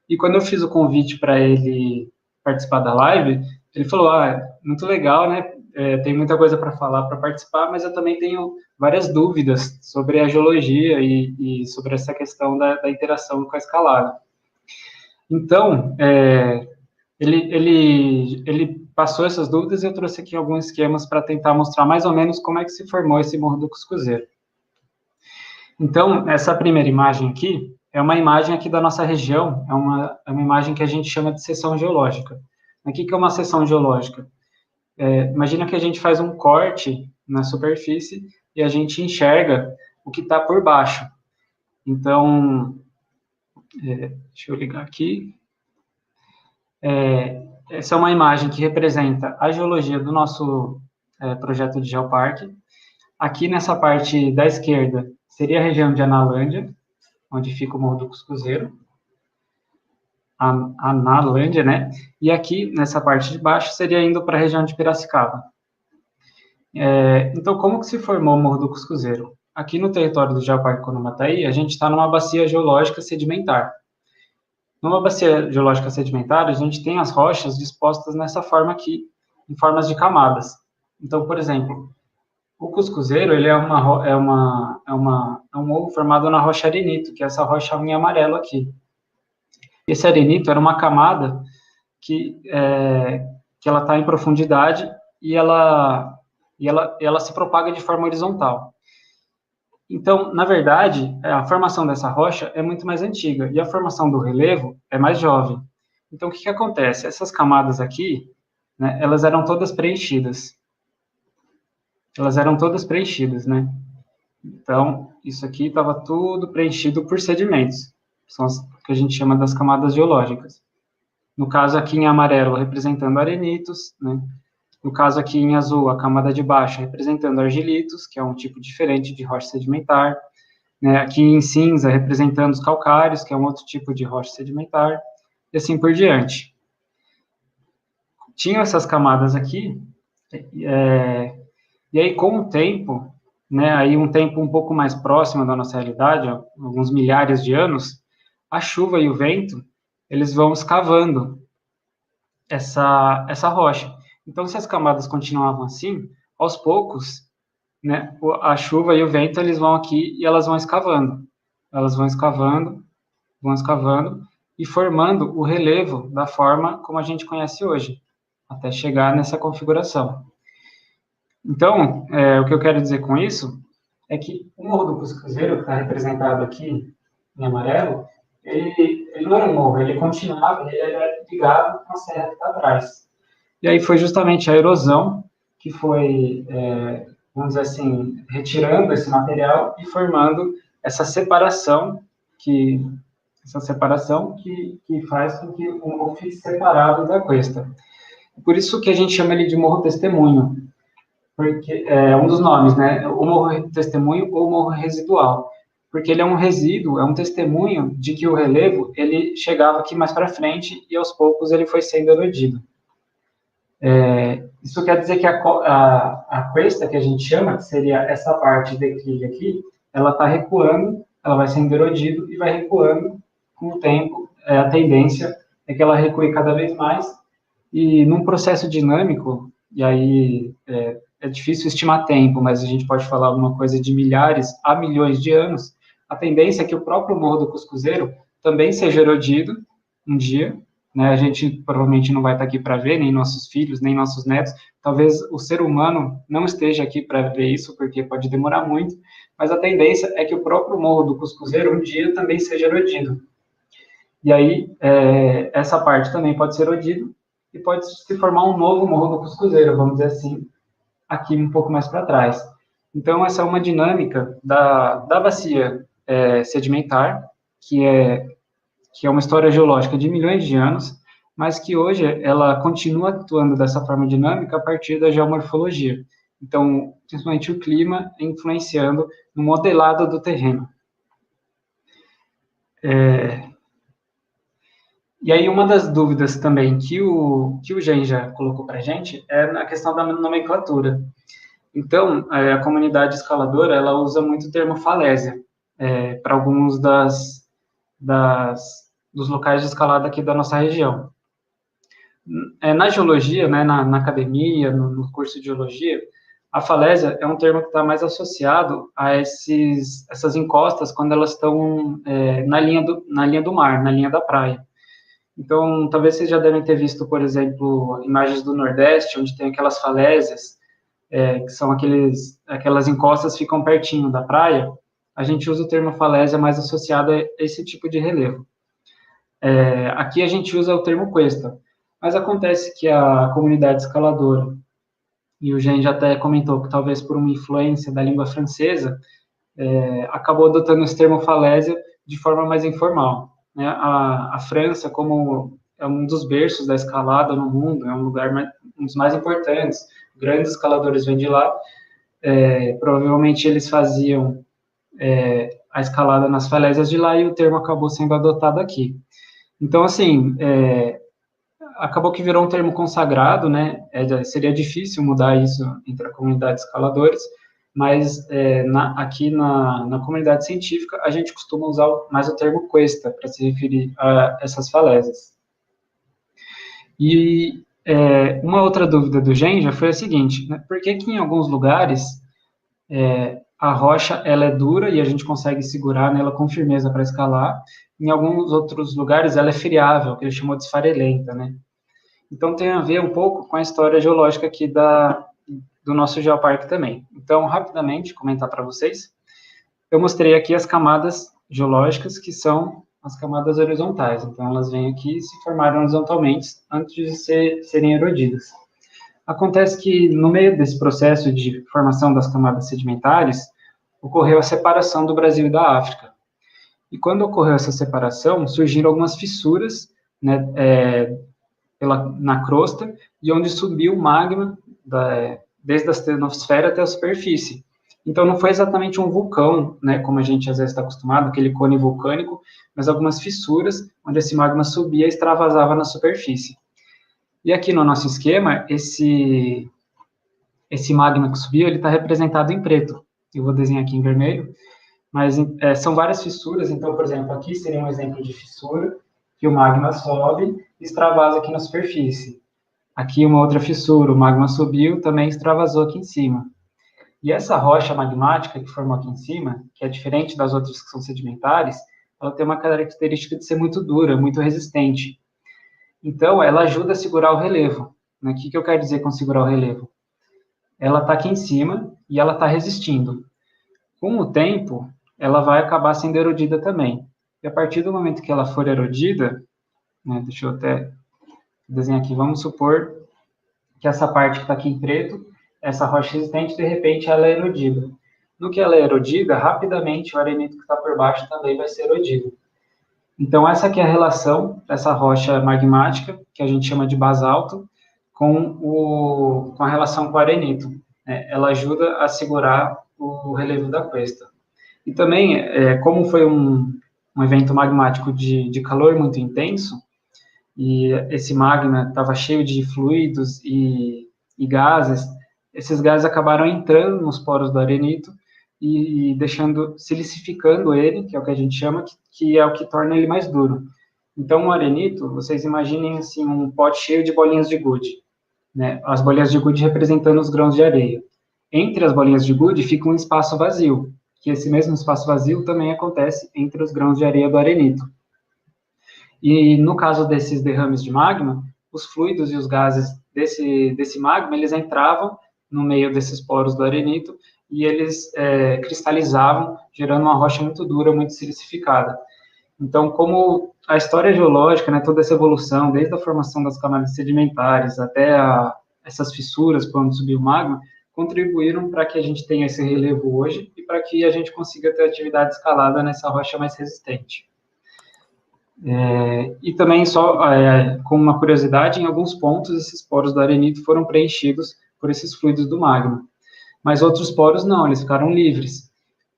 E quando eu fiz o convite para ele participar da live, ele falou, muito legal, né, tem muita coisa para falar, para participar, mas eu também tenho várias dúvidas sobre a geologia e sobre essa questão da interação com a escalada. Então, ele passou essas dúvidas e eu trouxe aqui alguns esquemas para tentar mostrar mais ou menos como é que se formou esse Morro do Cuscuzeiro. Então, essa primeira imagem aqui é uma imagem aqui da nossa região, é uma imagem que a gente chama de seção geológica. O que é uma seção geológica? Imagina que a gente faz um corte na superfície e a gente enxerga o que está por baixo. Então, deixa eu ligar aqui. Essa é uma imagem que representa a geologia do nosso projeto de geoparque. Aqui nessa parte da esquerda seria a região de Analândia, onde fica o Morro do Cuscuzeiro. Analândia, né? E aqui nessa parte de baixo seria indo para a região de Piracicaba. Então, como que se formou o Morro do Cuscuzeiro? Aqui no território do Geoparque Corumbaty, a gente está numa bacia geológica sedimentar. Numa bacia geológica sedimentar, a gente tem as rochas dispostas nessa forma aqui, em formas de camadas. Então, por exemplo, o Cuscuzeiro, ele é um morro formado na rocha arenito, que é essa rocha em amarelo aqui. Esse arenito era uma camada que ela está em profundidade e ela se propaga de forma horizontal. Então, na verdade, a formação dessa rocha é muito mais antiga e a formação do relevo é mais jovem. Então, o que acontece? Essas camadas aqui, né, elas eram todas preenchidas. Né? Então, isso aqui estava tudo preenchido por sedimentos. São as que a gente chama das camadas geológicas. No caso aqui em amarelo, representando arenitos, né? No caso aqui em azul, a camada de baixo representando argilitos, que é um tipo diferente de rocha sedimentar. Né? Aqui em cinza, representando os calcários, que é um outro tipo de rocha sedimentar, e assim por diante. Tinham essas camadas aqui, e aí com o tempo, né, aí um tempo um pouco mais próximo da nossa realidade, alguns milhares de anos, a chuva e o vento, eles vão escavando essa rocha. Então, se as camadas continuavam assim, aos poucos, né, a chuva e o vento, eles vão aqui e elas vão escavando. Elas vão escavando e formando o relevo da forma como a gente conhece hoje, até chegar nessa configuração. Então, o que eu quero dizer com isso é que o Morro do Cuscuzeiro, que está representado aqui em amarelo, ele não era um morro, ele continuava, ele era ligado com a serra que está atrás. E aí foi justamente a erosão que foi, vamos dizer assim, retirando esse material e formando essa separação que faz com que o morro fique separado da cuesta. Por isso que a gente chama ele de Morro Testemunho, porque é um dos nomes, né? O Morro Testemunho ou Morro Residual, porque ele é um resíduo, é um testemunho de que o relevo ele chegava aqui mais para frente e aos poucos ele foi sendo erodido. Isso quer dizer que a cuesta que a gente chama, que seria essa parte de declive aqui, ela está recuando, ela vai sendo erodido e vai recuando com o tempo. A tendência é que ela recue cada vez mais e num processo dinâmico, e aí é difícil estimar tempo, mas a gente pode falar alguma coisa de milhares a milhões de anos, a tendência é que o próprio Morro do Cuscuzeiro também seja erodido um dia, né? A gente provavelmente não vai estar aqui para ver, nem nossos filhos, nem nossos netos, talvez o ser humano não esteja aqui para ver isso, porque pode demorar muito, mas a tendência é que o próprio Morro do Cuscuzeiro um dia também seja erodido. E aí, essa parte também pode ser erodida, e pode se formar um novo Morro do Cuscuzeiro, vamos dizer assim, aqui um pouco mais para trás. Então, essa é uma dinâmica da bacia sedimentar, que é uma história geológica de milhões de anos, mas que hoje ela continua atuando dessa forma dinâmica a partir da geomorfologia. Então, principalmente o clima influenciando no modelado do terreno. E aí, uma das dúvidas também que o Jean já colocou para a gente é na questão da nomenclatura. Então, a comunidade escaladora, ela usa muito o termo falésia para alguns dos locais de escalada aqui da nossa região. Na geologia, né, na academia, no curso de geologia, a falésia é um termo que está mais associado a essas encostas quando elas estão na linha do mar, na linha da praia. Então, talvez vocês já devem ter visto, por exemplo, imagens do Nordeste, onde tem aquelas falésias, que são aquelas encostas que ficam pertinho da praia. A gente usa o termo falésia mais associado a esse tipo de relevo. Aqui a gente usa o termo cuesta, mas acontece que a comunidade escaladora, e o Jean já até comentou que talvez por uma influência da língua francesa, acabou adotando esse termo falésia de forma mais informal. Né? A França, como é um dos berços da escalada no mundo, é um dos mais importantes, grandes escaladores vêm de lá, provavelmente eles faziam a escalada nas falésias de lá e o termo acabou sendo adotado aqui. Então, assim, acabou que virou um termo consagrado, né? Seria difícil mudar isso entre a comunidade de escaladores, mas aqui na comunidade científica a gente costuma usar mais o termo cuesta para se referir a essas falésias. E uma outra dúvida do Jean já foi a seguinte, né? Por que em alguns lugares a rocha ela é dura e a gente consegue segurar nela com firmeza para escalar, em alguns outros lugares ela é friável, que ele chamou de esfarelenta, né? Então tem a ver um pouco com a história geológica aqui do nosso geoparque também. Então, rapidamente, comentar para vocês, eu mostrei aqui as camadas geológicas, que são as camadas horizontais. Então, elas vêm aqui e se formaram horizontalmente antes de serem erodidas. Acontece que, no meio desse processo de formação das camadas sedimentares, ocorreu a separação do Brasil e da África. E quando ocorreu essa separação, surgiram algumas fissuras, né, na crosta, de onde subiu o magma desde a astenosfera até a superfície. Então, não foi exatamente um vulcão, né, como a gente às vezes está acostumado, aquele cone vulcânico, mas algumas fissuras, onde esse magma subia e extravasava na superfície. E aqui no nosso esquema, esse magma que subiu, ele está representado em preto. Eu vou desenhar aqui em vermelho, mas são várias fissuras. Então, por exemplo, aqui seria um exemplo de fissura, que o magma sobe e extravasa aqui na superfície. aqui uma outra fissura, o magma subiu, também extravasou aqui em cima. E essa rocha magmática que formou aqui em cima, que é diferente das outras que são sedimentares, ela tem uma característica de ser muito dura, muito resistente. Então, ela ajuda a segurar o relevo. O que eu quero dizer com segurar o relevo? Ela está aqui em cima e ela está resistindo. Com o tempo, ela vai acabar sendo erodida também. E a partir do momento que ela for erodida, deixa eu até desenhar aqui, vamos supor que essa parte que está aqui em preto, essa rocha resistente, de repente, ela é erodida. No que ela é erodida, rapidamente o arenito que está por baixo também vai ser erodido. Então, essa aqui é a relação dessa rocha magmática, que a gente chama de basalto, com a relação com o arenito. Ela ajuda a segurar o relevo da cuesta. E também, como foi um evento magmático de calor muito intenso, e esse magma estava cheio de fluidos e gases, esses gases acabaram entrando nos poros do arenito e silicificando ele, que é o que a gente chama, que é o que torna ele mais duro. Então, o arenito, vocês imaginem assim, um pote cheio de bolinhas de gude, as bolinhas de gude representando os grãos de areia. Entre as bolinhas de gude fica um espaço vazio, que esse mesmo espaço vazio também acontece entre os grãos de areia do arenito. E no caso desses derrames de magma, os fluidos e os gases desse magma, eles entravam no meio desses poros do arenito e eles cristalizavam, gerando uma rocha muito dura, muito silicificada. Então, como a história geológica, toda essa evolução, desde a formação das camadas sedimentares até essas fissuras por onde subiu o magma, contribuíram para que a gente tenha esse relevo hoje e para que a gente consiga ter atividade escalada nessa rocha mais resistente. E também, só como uma curiosidade, em alguns pontos esses poros do arenito foram preenchidos por esses fluidos do magma. Mas outros poros não, eles ficaram livres.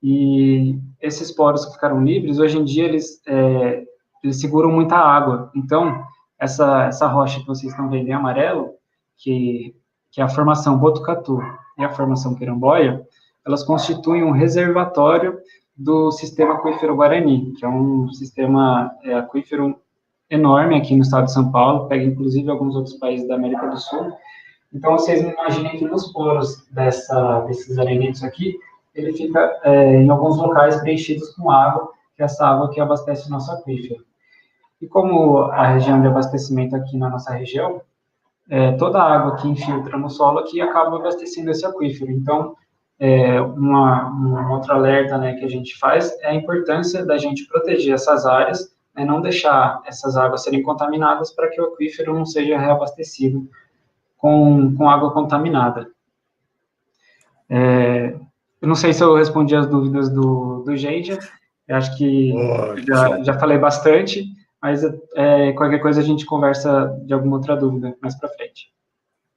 E esses poros que ficaram livres, hoje em dia, eles seguram muita água. Então, essa rocha que vocês estão vendo em amarelo, que é a formação Botucatu e a formação Queromboia, elas constituem um reservatório do sistema aquífero Guarani, que é um sistema aquífero enorme aqui no estado de São Paulo, pega inclusive alguns outros países da América do Sul. Então, vocês imaginem que nos poros desses arenitos aqui, ele fica em alguns locais preenchidos com água, que é essa água que abastece o nosso aquífero. E como a região de abastecimento aqui na nossa região, toda a água que infiltra no solo aqui acaba abastecendo esse aquífero. Então, um outro alerta que a gente faz é a importância da gente proteger essas áreas, não deixar essas águas serem contaminadas para que o aquífero não seja reabastecido com água contaminada. Eu não sei se eu respondi as dúvidas do Geija, eu acho que já falei bastante, mas qualquer coisa a gente conversa de alguma outra dúvida mais para frente.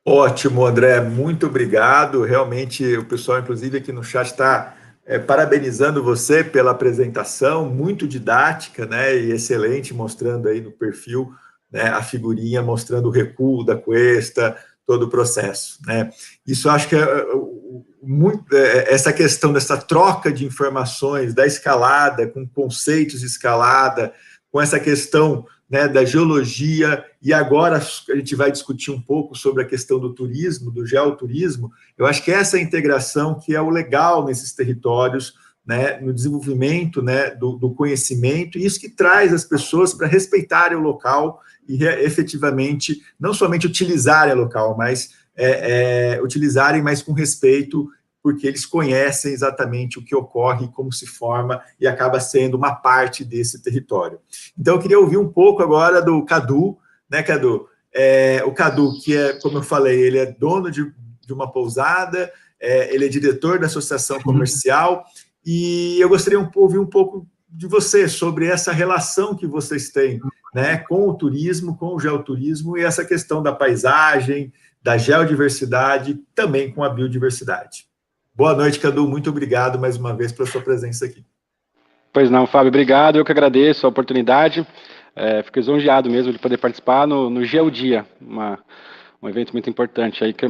Ótimo, André, muito obrigado. Realmente, o pessoal, inclusive, aqui no chat está parabenizando você pela apresentação, muito didática, e excelente, mostrando aí no perfil, a figurinha, mostrando o recuo da cuesta, todo o processo, Isso acho que essa questão dessa troca de informações, da escalada, com conceitos de escalada, com essa questão da geologia, e agora a gente vai discutir um pouco sobre a questão do turismo, do geoturismo. Eu acho que essa integração que é o legal nesses territórios, no desenvolvimento do conhecimento, e isso que traz as pessoas para respeitarem o local e efetivamente, não somente utilizarem o local, mas utilizarem mais com respeito, porque eles conhecem exatamente o que ocorre, como se forma, e acaba sendo uma parte desse território. Então, eu queria ouvir um pouco agora do Cadu, Cadu? O Cadu, que como eu falei, ele é dono de uma pousada, ele é diretor da associação comercial, e eu gostaria de ouvir um pouco de você sobre essa relação que vocês têm, com o turismo, com o geoturismo, e essa questão da paisagem, da geodiversidade, também com a biodiversidade. Boa noite, Cadu. Muito obrigado mais uma vez pela sua presença aqui. Pois não, Fábio, obrigado. Eu que agradeço a oportunidade. Fico lisonjeado mesmo de poder participar no Geodia, um evento muito importante aí, que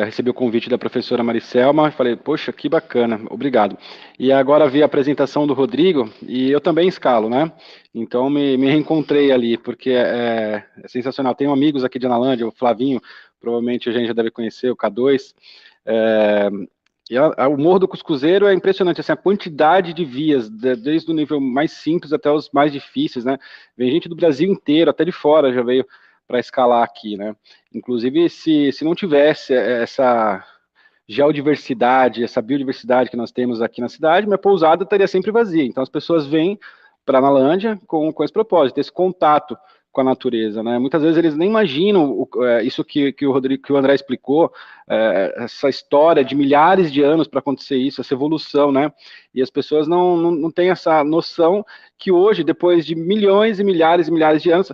recebi o convite da professora Maricelma, e falei, poxa, que bacana, obrigado. E agora vi a apresentação do Rodrigo, e eu também escalo, né? Então me reencontrei ali, porque é sensacional. Tenho amigos aqui de Analândia, o Flavinho, provavelmente a gente já deve conhecer, o K2, e o Morro do Cuscuzeiro é impressionante, assim, a quantidade de vias, desde o nível mais simples até os mais difíceis, né? Vem gente do Brasil inteiro, até de fora já veio para escalar aqui, né? Inclusive, se não tivesse essa geodiversidade, essa biodiversidade que nós temos aqui na cidade, minha pousada estaria sempre vazia. Então, as pessoas vêm para Analândia com esse propósito, esse contato com a natureza, né? Muitas vezes eles nem imaginam isso que o André explicou, essa história de milhares de anos para acontecer isso, essa evolução, né? E as pessoas não têm essa noção que hoje, depois de milhões e milhares de anos,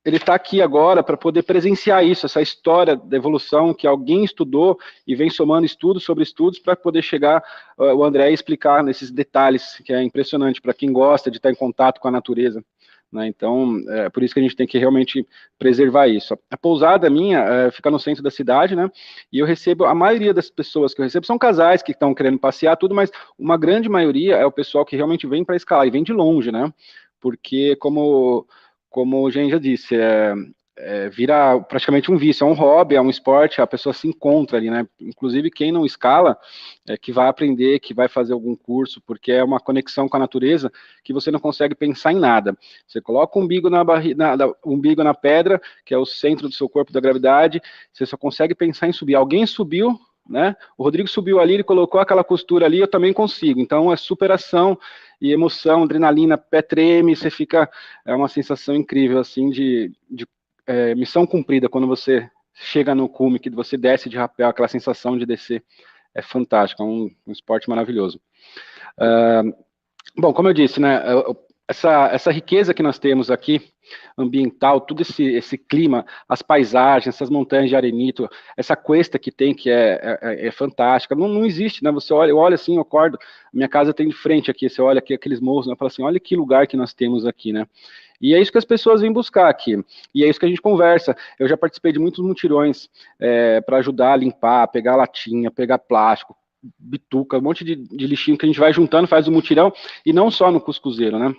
ele está aqui agora para poder presenciar isso, essa história da evolução que alguém estudou e vem somando estudos sobre estudos para poder chegar o André e explicar nesses detalhes, que é impressionante para quem gosta de estar em contato com a natureza. Né? Então, é por isso que a gente tem que realmente preservar isso. A pousada minha fica no centro da cidade, né? E eu recebo, a maioria das pessoas que eu recebo são casais que estão querendo passear, tudo, mas uma grande maioria é o pessoal que realmente vem para escalar, e vem de longe, né? Porque, como o Gen já disse, vira praticamente um vício, é um hobby, é um esporte, a pessoa se encontra ali, né? Inclusive, quem não escala, que vai aprender, que vai fazer algum curso, porque é uma conexão com a natureza que você não consegue pensar em nada. Você coloca o umbigo umbigo na pedra, que é o centro do seu corpo da gravidade, você só consegue pensar em subir. Alguém subiu, né? O Rodrigo subiu ali, ele colocou aquela costura ali, eu também consigo. Então, é superação e emoção, adrenalina, pé treme, você fica, é uma sensação incrível, assim, de missão cumprida, quando você chega no cume, que você desce de rapel, aquela sensação de descer, é fantástico, é um esporte maravilhoso. Bom, como eu disse, né, essa riqueza que nós temos aqui, ambiental, todo esse clima, as paisagens, essas montanhas de arenito, essa cuesta que tem, que é fantástica, não existe, né? Você olha, eu olho assim, eu acordo, minha casa tem de frente aqui, você olha aqui aqueles morros, né? Fala assim, olha que lugar que nós temos aqui, né? E é isso que as pessoas vêm buscar aqui, e é isso que a gente conversa. Eu já participei de muitos mutirões para ajudar a limpar, pegar latinha, pegar plástico, bituca, um monte de lixinho que a gente vai juntando, faz o mutirão, e não só no Cuscuzeiro, né?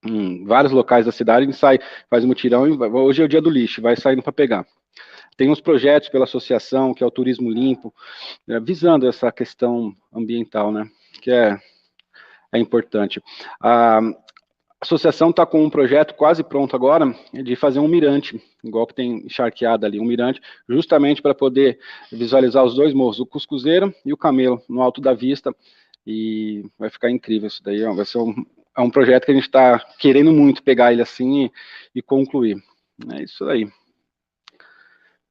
Em vários locais da cidade, a gente sai, faz um mutirão, e hoje é o dia do lixo, vai saindo para pegar. Tem uns projetos pela associação, que é o Turismo Limpo, visando essa questão ambiental, né, que é importante. A associação está com um projeto quase pronto agora, de fazer um mirante, igual que tem encharqueada ali, um mirante, justamente para poder visualizar os dois morros, o Cuscuzeiro e o Camelo, no alto da vista, e vai ficar incrível isso daí, vai ser um projeto que a gente está querendo muito pegar ele assim e concluir. É isso aí.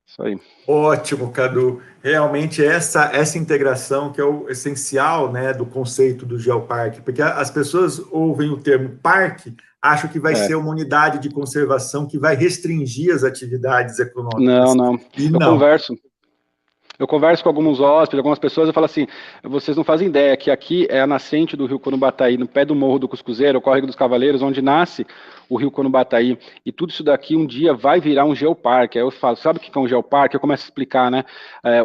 Isso aí. Ótimo, Cadu. Realmente essa integração que é o essencial, né, do conceito do geoparque, porque as pessoas ouvem o termo parque, acham que vai ser uma unidade de conservação que vai restringir as atividades econômicas. Não. Eu converso com alguns hóspedes, algumas pessoas, eu falo assim, vocês não fazem ideia que aqui é a nascente do rio Corumbataí, no pé do Morro do Cuscuzeiro, o Córrego dos Cavaleiros, onde nasce o rio Corumbataí, e tudo isso daqui um dia vai virar um geoparque. Aí eu falo, sabe o que é um geoparque? Eu começo a explicar, né,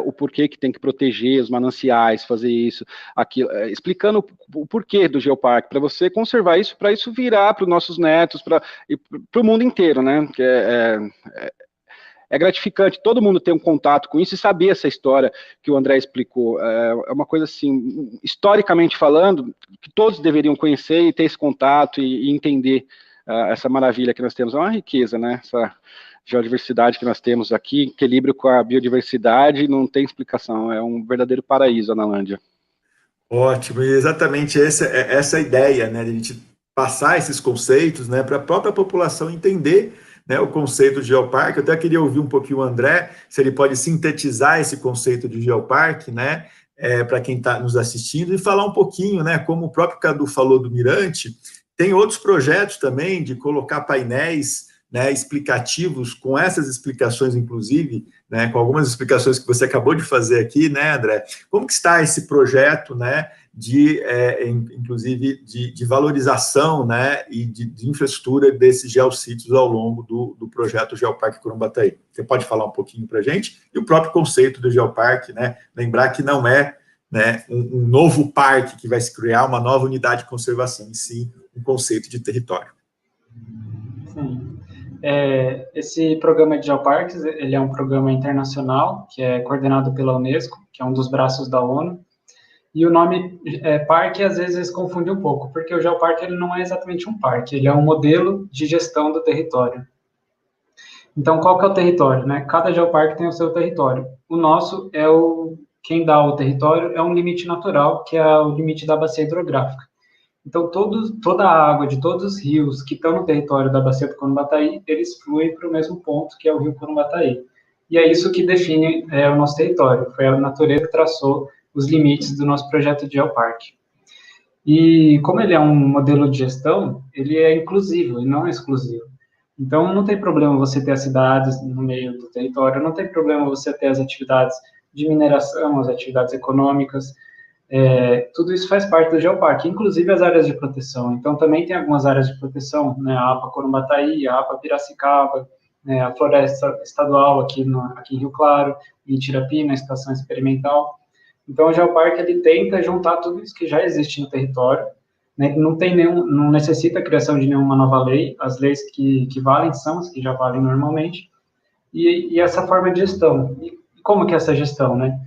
o porquê que tem que proteger os mananciais, fazer isso, aquilo, explicando o porquê do geoparque, para você conservar isso, para isso virar para os nossos netos, para o mundo inteiro, né, que é gratificante, todo mundo ter um contato com isso e saber essa história que o André explicou. É uma coisa assim, historicamente falando, que todos deveriam conhecer e ter esse contato e entender essa maravilha que nós temos. É uma riqueza, né? Essa geodiversidade que nós temos aqui, equilíbrio com a biodiversidade, não tem explicação, é um verdadeiro paraíso, Analândia. Ótimo, e exatamente essa ideia, né, de a gente passar esses conceitos, né, para a própria população entender, né, o conceito de geoparque. Eu até queria ouvir um pouquinho o André, se ele pode sintetizar esse conceito de geoparque, né, para quem está nos assistindo, e falar um pouquinho, né, como o próprio Cadu falou do Mirante, tem outros projetos também de colocar painéis, né, explicativos, com essas explicações, inclusive, né, com algumas explicações que você acabou de fazer aqui, né, André? Como que está esse projeto, né, inclusive, de valorização, né, e de infraestrutura desses geossítios ao longo do projeto Geoparque Corumbataí? Você pode falar um pouquinho para a gente? E o próprio conceito do Geoparque, né, lembrar que não é, né, um novo parque que vai se criar, uma nova unidade de conservação, e sim um conceito de território. Sim. Esse programa de geoparques, ele é um programa internacional, que é coordenado pela Unesco, que é um dos braços da ONU, e o nome parque, às vezes, confunde um pouco, porque o geoparque ele não é exatamente um parque, ele é um modelo de gestão do território. Então, qual que é o território, né? Cada geoparque tem o seu território. O nosso quem dá o território é um limite natural, que é o limite da bacia hidrográfica. Então, toda a água de todos os rios que estão no território da bacia do Corumbataí, eles fluem para o mesmo ponto, que é o rio Corumbataí. E é isso que define o nosso território. Foi a natureza que traçou os limites do nosso projeto de geoparque. E como ele é um modelo de gestão, ele é inclusivo e não exclusivo. Então, não tem problema você ter as cidades no meio do território, não tem problema você ter as atividades de mineração, as atividades econômicas, tudo isso faz parte do geoparque, inclusive as áreas de proteção. Então, também tem algumas áreas de proteção, né, a APA Corumbataí, a APA Piracicaba, né, a Floresta Estadual aqui em Rio Claro, em Tirapina, a Estação Experimental. Então, o geoparque, ele tenta juntar tudo isso que já existe no território, né, não necessita a criação de nenhuma nova lei, as leis que valem são as que já valem normalmente, e essa forma de gestão. E como que é essa gestão, né?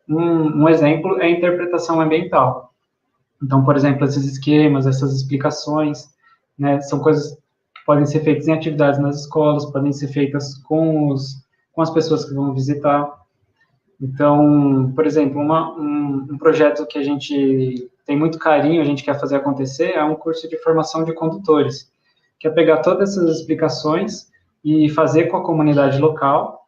Um exemplo é a interpretação ambiental. Então, por exemplo, esses esquemas, essas explicações, né, são coisas que podem ser feitas em atividades nas escolas, podem ser feitas com as pessoas que vão visitar. Então, por exemplo, um projeto que a gente tem muito carinho, a gente quer fazer acontecer, é um curso de formação de condutores, que é pegar todas essas explicações e fazer com a comunidade local,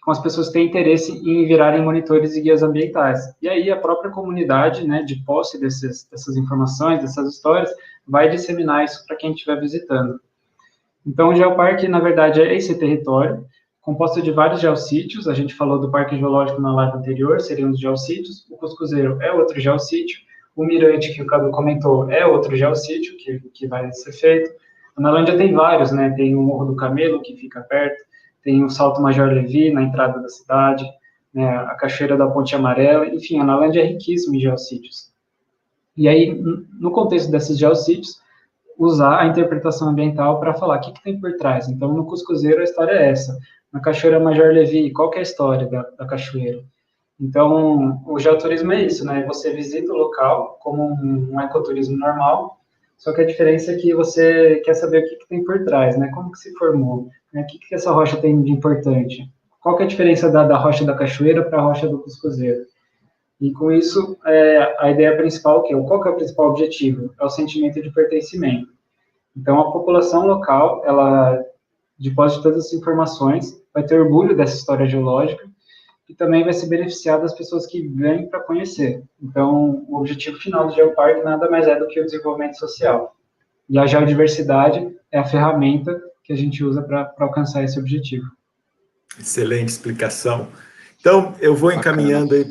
com as pessoas que têm interesse em virarem monitores e guias ambientais. E aí a própria comunidade, né, de posse dessas informações, dessas histórias, vai disseminar isso para quem estiver visitando. Então, o geoparque, na verdade, é esse território, composto de vários geossítios. A gente falou do Parque Geológico na live anterior, seriam os geossítios. O Cuscuzeiro é outro geossítio. O Mirante, que o Cadu comentou, é outro geossítio que vai ser feito. A Analândia tem vários, né? Tem o Morro do Camelo, que fica perto. Tem o Salto Major Levi, na entrada da cidade. Né? A Cachoeira da Ponte Amarela. Enfim, a Analândia é riquíssima em geossítios. E aí, no contexto desses geossítios, usar a interpretação ambiental para falar o que tem por trás. Então, no Cuscuzeiro, a história é essa. Na Cachoeira Major Levi, qual que é a história da cachoeira? Então, o geoturismo é isso, né? Você visita o local como um ecoturismo normal, só que a diferença é que você quer saber o que tem por trás, né? Como que se formou? Né? O que essa rocha tem de importante? Qual que é a diferença da rocha da cachoeira para a rocha do Cuscuzeiro? E com isso, a ideia principal, qual que é o principal objetivo? É o sentimento de pertencimento. Então, a população local, ela, depois de todas as informações, vai ter orgulho dessa história geológica e também vai se beneficiar das pessoas que vêm para conhecer. Então, o objetivo final do Geoparque nada mais é do que o desenvolvimento social. E a geodiversidade é a ferramenta que a gente usa para alcançar esse objetivo. Excelente explicação. Então, eu vou encaminhando aí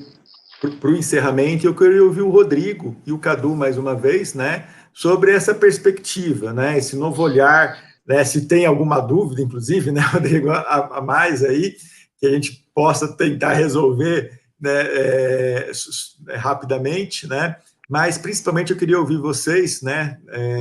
para o encerramento. Eu queria ouvir o Rodrigo e o Cadu mais uma vez, né, sobre essa perspectiva, né, esse novo olhar, né, se tem alguma dúvida, inclusive, né, Rodrigo, a mais aí, que a gente possa tentar resolver, né, rapidamente, né, mas principalmente eu queria ouvir vocês, né,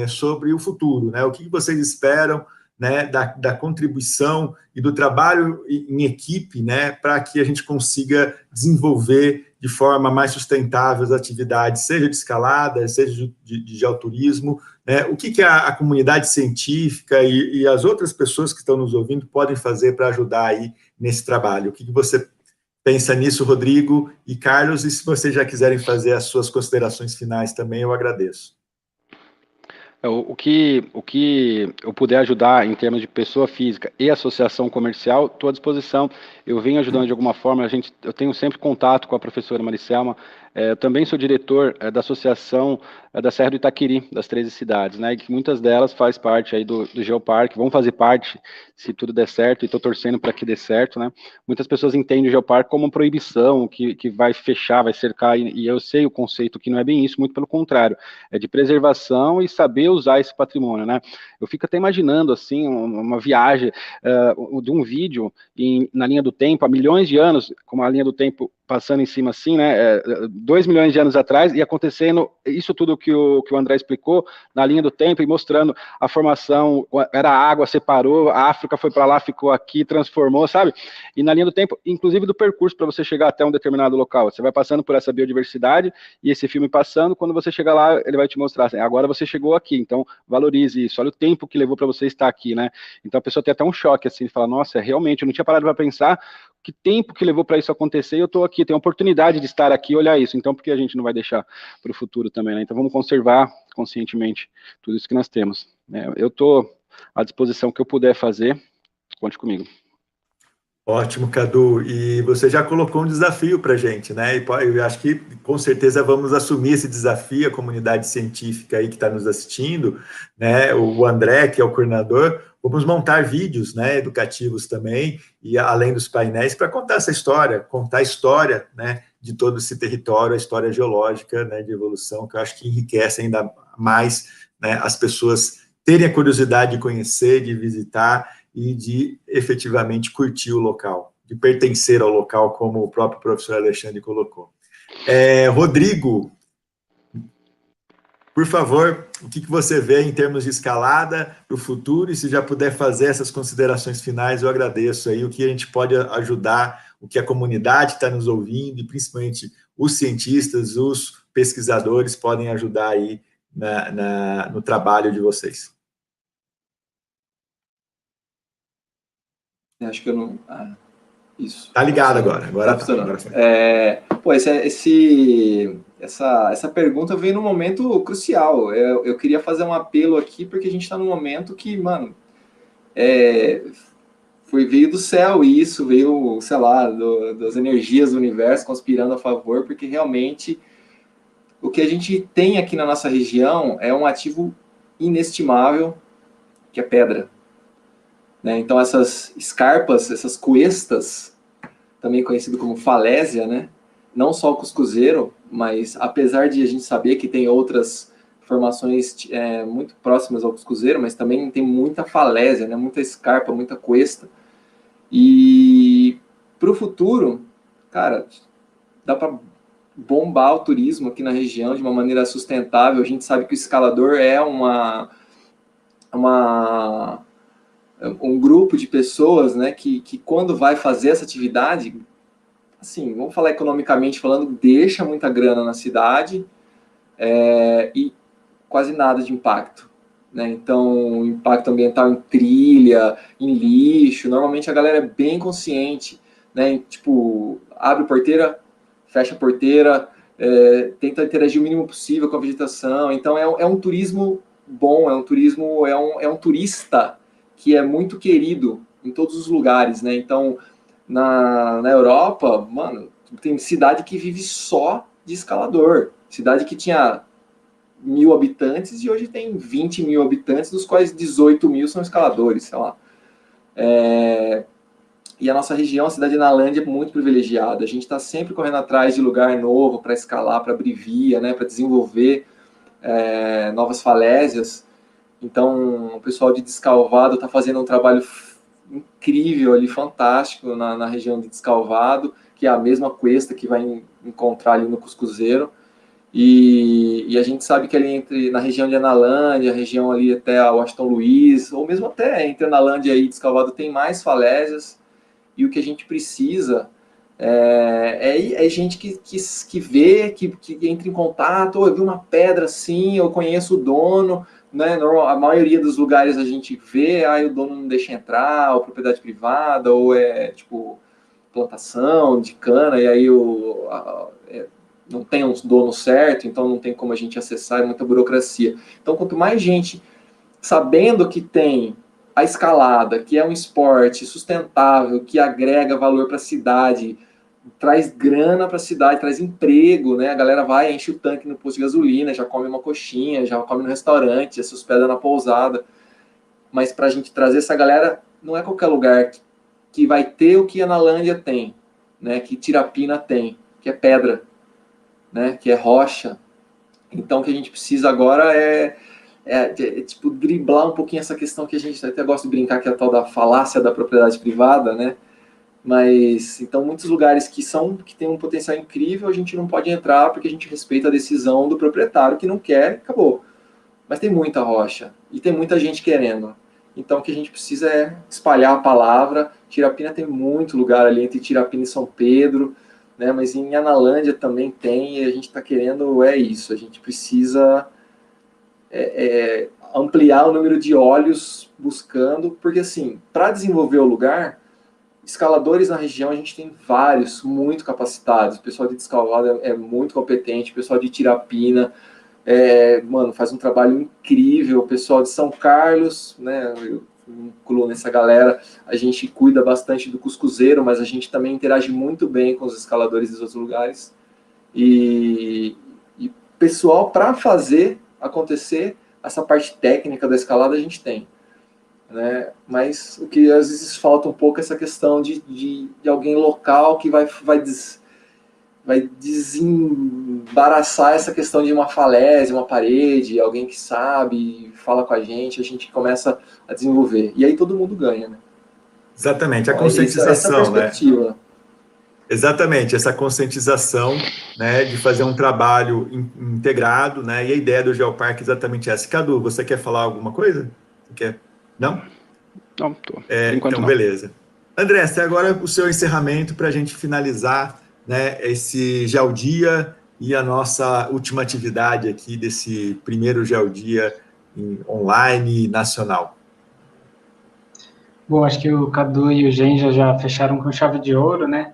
sobre o futuro, né, o que vocês esperam, né, da contribuição e do trabalho em equipe, né, para que a gente consiga desenvolver de forma mais sustentável as atividades, seja de escalada, seja de geoturismo, né, o que a comunidade científica e as outras pessoas que estão nos ouvindo podem fazer para ajudar aí nesse trabalho. O que você pensa nisso, Rodrigo e Carlos, e se vocês já quiserem fazer as suas considerações finais também, eu agradeço. O que eu puder ajudar em termos de pessoa física e associação comercial, estou à disposição. Eu venho ajudando de alguma forma, eu tenho sempre contato com a professora Maricelma, Eu também sou diretor da associação da Serra do Itaquiri, das 13 cidades, né, e que muitas delas faz parte aí do Geoparque, vão fazer parte, se tudo der certo, e estou torcendo para que dê certo, né. Muitas pessoas entendem o Geoparque como uma proibição, que vai fechar, vai cercar, e eu sei o conceito que não é bem isso, muito pelo contrário, é de preservação e saber usar esse patrimônio, né. Eu fico até imaginando, assim, uma viagem de um vídeo na linha do tempo, há milhões de anos, com a linha do tempo passando em cima assim, né, 2 milhões de anos atrás, e acontecendo isso tudo que o André explicou, na linha do tempo, e mostrando a formação, era água, separou, a África foi para lá, ficou aqui, transformou, sabe? E na linha do tempo, inclusive do percurso para você chegar até um determinado local, você vai passando por essa biodiversidade, e esse filme passando, quando você chegar lá, ele vai te mostrar, assim, agora você chegou aqui, então valorize isso, olha o tempo que levou para você estar aqui, né? Então a pessoa tem até um choque, assim, de falar, nossa, realmente, eu não tinha parado para pensar que tempo que levou para isso acontecer, e eu estou aqui, tenho a oportunidade de estar aqui e olhar isso, então por que a gente não vai deixar para o futuro também, né? Então vamos conservar conscientemente tudo isso que nós temos. Eu estou à disposição, que eu puder fazer, conte comigo. Ótimo, Cadu. E você já colocou um desafio para a gente, né? E eu acho que com certeza vamos assumir esse desafio, a comunidade científica aí que está nos assistindo, né? O André, que é o coordenador, vamos montar vídeos, né, educativos também, e além dos painéis, para contar essa história, contar a história, né, de todo esse território, a história geológica, né, de evolução, que eu acho que enriquece ainda mais, né, as pessoas terem a curiosidade de conhecer, de visitar e de efetivamente curtir o local, de pertencer ao local, como o próprio professor Alexandre colocou. Rodrigo, por favor, o que você vê em termos de escalada para o futuro, e se já puder fazer essas considerações finais, eu agradeço aí, o que a gente pode ajudar, o que a comunidade está nos ouvindo, e principalmente os cientistas, os pesquisadores podem ajudar aí no trabalho de vocês. Acho que eu não... isso. Tá ligado agora. Agora tá. Essa pergunta veio num momento crucial. Eu queria fazer um apelo aqui, porque a gente está num momento que, mano, veio do céu, e isso veio, sei lá, das energias do universo conspirando a favor, porque realmente o que a gente tem aqui na nossa região é um ativo inestimável, que é pedra. Né? Então essas escarpas, essas cuestas, também conhecido como falésia, né? Não só o cuscuzeiro, mas apesar de a gente saber que tem outras formações muito próximas ao cuscuzeiro, mas também tem muita falésia, né? Muita escarpa, muita cuesta. E para o futuro, cara, dá para bombar o turismo aqui na região de uma maneira sustentável. A gente sabe que o escalador é um grupo de pessoas, né, que quando vai fazer essa atividade, assim, vamos falar economicamente falando, deixa muita grana na cidade e quase nada de impacto, né? Então, impacto ambiental em trilha, em lixo, normalmente a galera é bem consciente, né? Tipo, abre porteira, fecha a porteira, tenta interagir o mínimo possível com a vegetação. Então, é um turismo bom, é um turista que é muito querido em todos os lugares, né? Então, na Europa, mano, tem cidade que vive só de escalador. Cidade que tinha 1.000 habitantes e hoje tem 20 mil habitantes, dos quais 18 mil são escaladores, sei lá. E a nossa região, a cidade de Nalândia, é muito privilegiada. A gente está sempre correndo atrás de lugar novo para escalar, para abrir via, né? Para desenvolver novas falésias. Então, o pessoal de Descalvado está fazendo um trabalho incrível ali, fantástico, na região de Descalvado, que é a mesma cuesta que vai encontrar ali no Cuscuzeiro. E a gente sabe que ali na região de Analândia, a região ali até a Washington Luiz, ou mesmo até entre Analândia e Descalvado, tem mais falésias, e o que a gente precisa é gente que vê, que entra em contato. Eu vi uma pedra assim, eu conheço o dono, né? A maioria dos lugares a gente vê, o dono não deixa entrar, ou propriedade privada, ou tipo plantação de cana, e aí não tem um dono certo, então não tem como a gente acessar, é muita burocracia. Então, quanto mais gente sabendo que tem a escalada, que é um esporte sustentável, que agrega valor para a cidade, traz grana para a cidade, traz emprego, né? A galera vai, enche o tanque no posto de gasolina, já come uma coxinha, já come no restaurante, já se hospeda na pousada. Mas para a gente trazer essa galera, não é qualquer lugar que vai ter o que a Analândia tem, né? Que Tirapina tem, que é pedra, né? Que é rocha. Então, o que a gente precisa agora é tipo, driblar um pouquinho essa questão que a gente até gosta de brincar, que é a tal da falácia da propriedade privada, né? Mas, então, muitos lugares que tem um potencial incrível, a gente não pode entrar porque a gente respeita a decisão do proprietário que não quer, acabou. Mas tem muita rocha e tem muita gente querendo. Então, o que a gente precisa é espalhar a palavra. Tirapina tem muito lugar ali entre Tirapina e São Pedro, né? Mas em Analândia também tem, e a gente está querendo, isso, a gente precisa ampliar o número de olhos buscando, porque assim, para desenvolver o lugar, escaladores na região a gente tem vários, muito capacitados, o pessoal de Descalvado é muito competente, o pessoal de Tirapina, faz um trabalho incrível, o pessoal de São Carlos, né, eu incluo nessa galera, a gente cuida bastante do cuscuzeiro, mas a gente também interage muito bem com os escaladores dos outros lugares, e pessoal para fazer acontecer essa parte técnica da escalada a gente tem, né? Mas o que às vezes falta um pouco é essa questão de alguém local que vai desembaraçar essa questão de uma falésia, uma parede, alguém que sabe, fala com a gente começa a desenvolver. E aí todo mundo ganha, né? Exatamente, a conscientização, essa perspectiva. né? Exatamente, essa conscientização, né, de fazer um trabalho integrado, né, e a ideia do Geoparque é exatamente essa. Cadu, você quer falar alguma coisa? Você quer? Não? Não, tô. Então, não. Beleza. André, agora o seu encerramento para a gente finalizar, né, esse Geodia e a nossa última atividade aqui desse primeiro Geodia online nacional. Bom, acho que o Cadu e o Genja já fecharam com chave de ouro, né?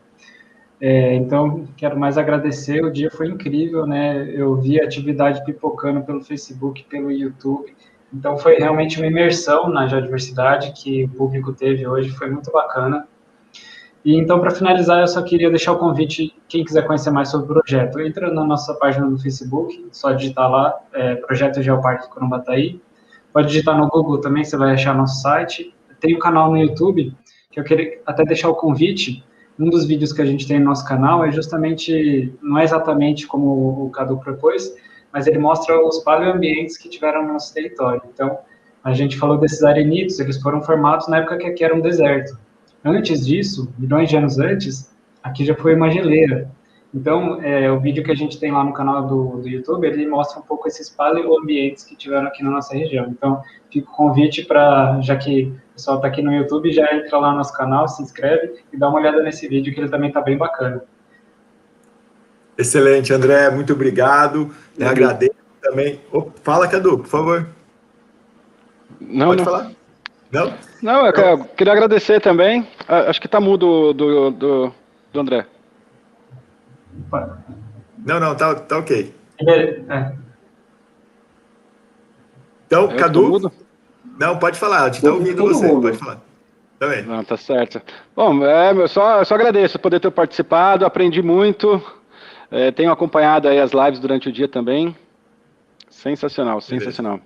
Então, quero mais agradecer, o dia foi incrível, né? Eu vi a atividade pipocando pelo Facebook, pelo YouTube, então foi realmente uma imersão na geodiversidade que o público teve hoje, foi muito bacana. E então, para finalizar, eu só queria deixar o convite, quem quiser conhecer mais sobre o projeto, entra na nossa página do Facebook, só digitar lá, Projeto Geoparque Corumbataí, pode digitar no Google também, você vai achar nosso site, tem um canal no YouTube, que eu queria até deixar o convite. Um dos vídeos que a gente tem no nosso canal é justamente, não é exatamente como o Cadu propôs, mas ele mostra os paleoambientes que tiveram no nosso território. Então, a gente falou desses arenitos, eles foram formados na época que aqui era um deserto. Antes disso, milhões de anos antes, aqui já foi uma geleira. Então, o vídeo que a gente tem lá no canal do YouTube, ele mostra um pouco esses paleoambientes que tiveram aqui na nossa região. Então, fica o convite para, já que o pessoal está aqui no YouTube, já entra lá no nosso canal, se inscreve e dá uma olhada nesse vídeo, que ele também está bem bacana. Excelente, André, muito obrigado. Agradeço também. Fala, Cadu, por favor. Pode falar? Não? Não, eu queria agradecer também. Acho que está mudo do André. Não, tá ok. Então, Cadu, não, pode falar, a gente está ouvindo você, pode falar. Também. Não, tá certo. Bom, eu só agradeço poder ter participado, aprendi muito, tenho acompanhado aí as lives durante o dia também. Sensacional, sensacional.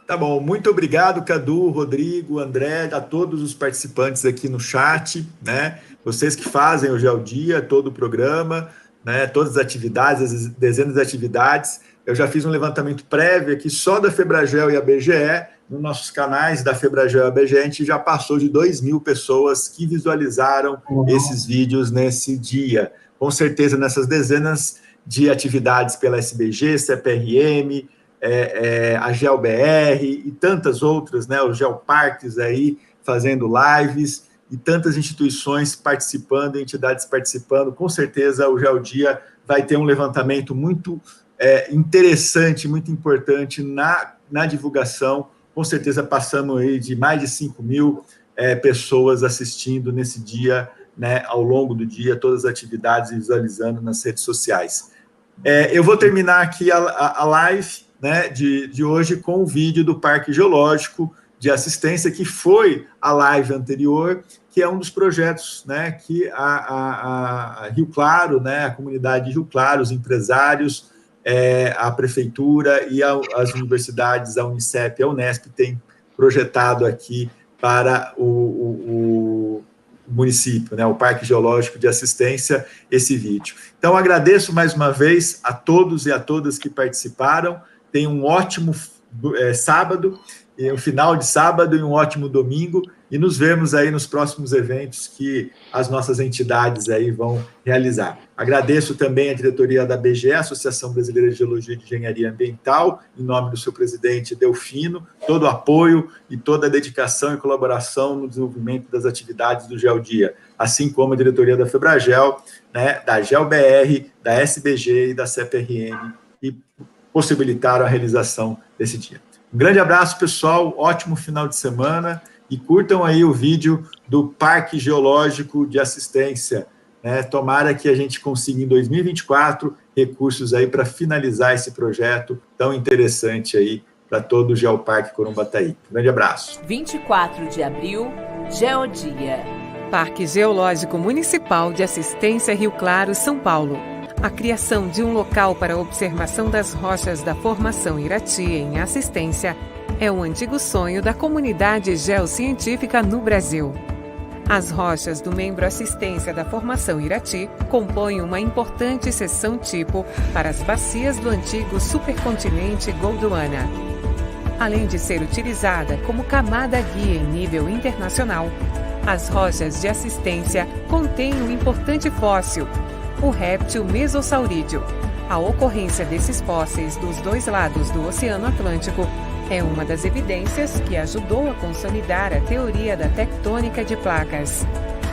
Tá bom, muito obrigado, Cadu, Rodrigo, André, a todos os participantes aqui no chat, né? Vocês que fazem o Geodia, todo o programa, né? Todas as atividades, as dezenas de atividades. Eu já fiz um levantamento prévio aqui só da Febragel e a BGE. Nos nossos canais da Febragel e a BGE, a gente já passou de 2.000 pessoas que visualizaram esses vídeos nesse dia. Com certeza, nessas dezenas de atividades pela SBG, CPRM, a GeoBR e tantas outras, né, os Geoparques aí fazendo lives e tantas instituições participando, entidades participando. Com certeza o Geodia vai ter um levantamento muito interessante, muito importante na divulgação. Com certeza passamos aí de mais de 5.000 pessoas assistindo nesse dia, né, ao longo do dia, todas as atividades e visualizando nas redes sociais. Eu vou terminar aqui a live, né, de hoje com o vídeo do Parque Geológico, de Assistência, que foi a live anterior, que é um dos projetos, né, que a Rio Claro, né, a comunidade de Rio Claro, os empresários, a prefeitura e as universidades, a Unicep e a Unesp, têm projetado aqui para o município, né, o Parque Geológico de Assistência, esse vídeo. Então, agradeço mais uma vez a todos e a todas que participaram. Tenham um ótimo sábado, um final de sábado e um ótimo domingo, e nos vemos aí nos próximos eventos que as nossas entidades aí vão realizar. Agradeço também a diretoria da BGE, Associação Brasileira de Geologia e de Engenharia Ambiental, em nome do seu presidente Delfino, todo o apoio e toda a dedicação e colaboração no desenvolvimento das atividades do GeoDia, assim como a diretoria da FEBRAGEL, né, da GeoBR, da SBG e da CEPRM, que possibilitaram a realização desse dia. Um grande abraço, pessoal, ótimo final de semana, e curtam aí o vídeo do Parque Geológico de Assistência, né? Tomara que a gente consiga, em 2024, recursos aí para finalizar esse projeto tão interessante aí para todo o Geoparque Corumbataí. Um grande abraço. 24 de abril, GeoDia. Parque Geológico Municipal de Assistência Rio Claro, São Paulo. A criação de um local para observação das rochas da Formação Irati em Assistência é um antigo sonho da comunidade geocientífica no Brasil. As rochas do membro Assistência da Formação Irati compõem uma importante seção tipo para as bacias do antigo supercontinente Gondwana. Além de ser utilizada como camada guia em nível internacional, as rochas de Assistência contêm um importante fóssil, o réptil Mesossaurídeo. A ocorrência desses fósseis dos dois lados do Oceano Atlântico é uma das evidências que ajudou a consolidar a teoria da tectônica de placas.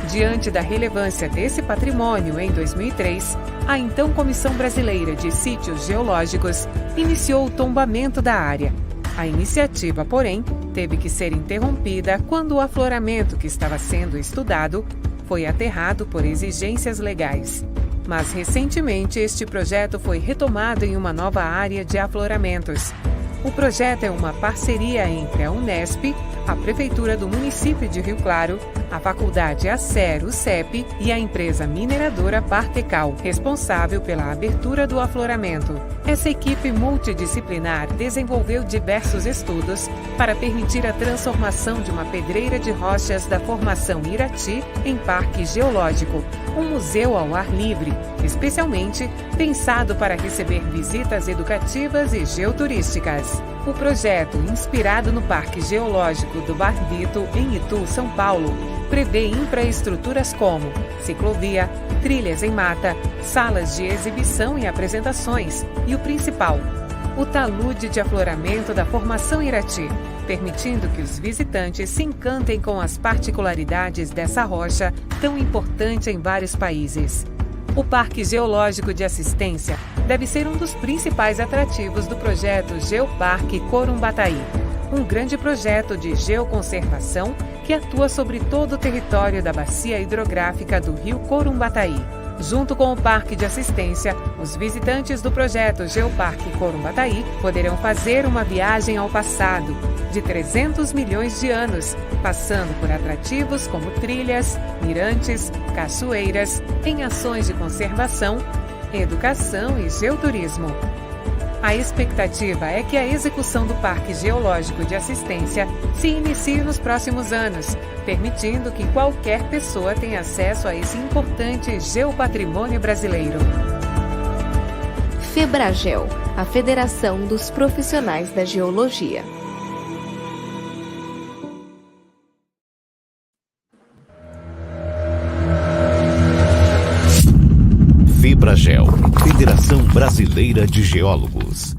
Diante da relevância desse patrimônio, em 2003, a então Comissão Brasileira de Sítios Geológicos iniciou o tombamento da área. A iniciativa, porém, teve que ser interrompida quando o afloramento que estava sendo estudado foi aterrado por exigências legais. Mas, recentemente, este projeto foi retomado em uma nova área de afloramentos. O projeto é uma parceria entre a Unesp, a Prefeitura do município de Rio Claro, a Faculdade Acer-UCEP e a empresa mineradora Partecal, responsável pela abertura do afloramento. Essa equipe multidisciplinar desenvolveu diversos estudos para permitir a transformação de uma pedreira de rochas da Formação Irati em parque geológico, um museu ao ar livre, especialmente pensado para receber visitas educativas e geoturísticas. O projeto, inspirado no Parque Geológico do Barbito, em Itu, São Paulo, prevê infraestruturas como ciclovia, trilhas em mata, salas de exibição e apresentações e o principal, o talude de afloramento da Formação Irati, permitindo que os visitantes se encantem com as particularidades dessa rocha tão importante em vários países. O Parque Geológico de Assistência deve ser um dos principais atrativos do projeto Geoparque Corumbataí, um grande projeto de geoconservação que atua sobre todo o território da bacia hidrográfica do rio Corumbataí. Junto com o Parque de Assistência, os visitantes do projeto Geoparque Corumbataí poderão fazer uma viagem ao passado, de 300 milhões de anos, passando por atrativos como trilhas, mirantes, cachoeiras, em ações de conservação, educação e geoturismo. A expectativa é que a execução do Parque Geológico de Assistência se inicie nos próximos anos, permitindo que qualquer pessoa tenha acesso a esse importante geopatrimônio brasileiro. FEBRAGEL, a Federação dos Profissionais da Geologia. FEBRAGEL, Federação Brasileira de Geólogos.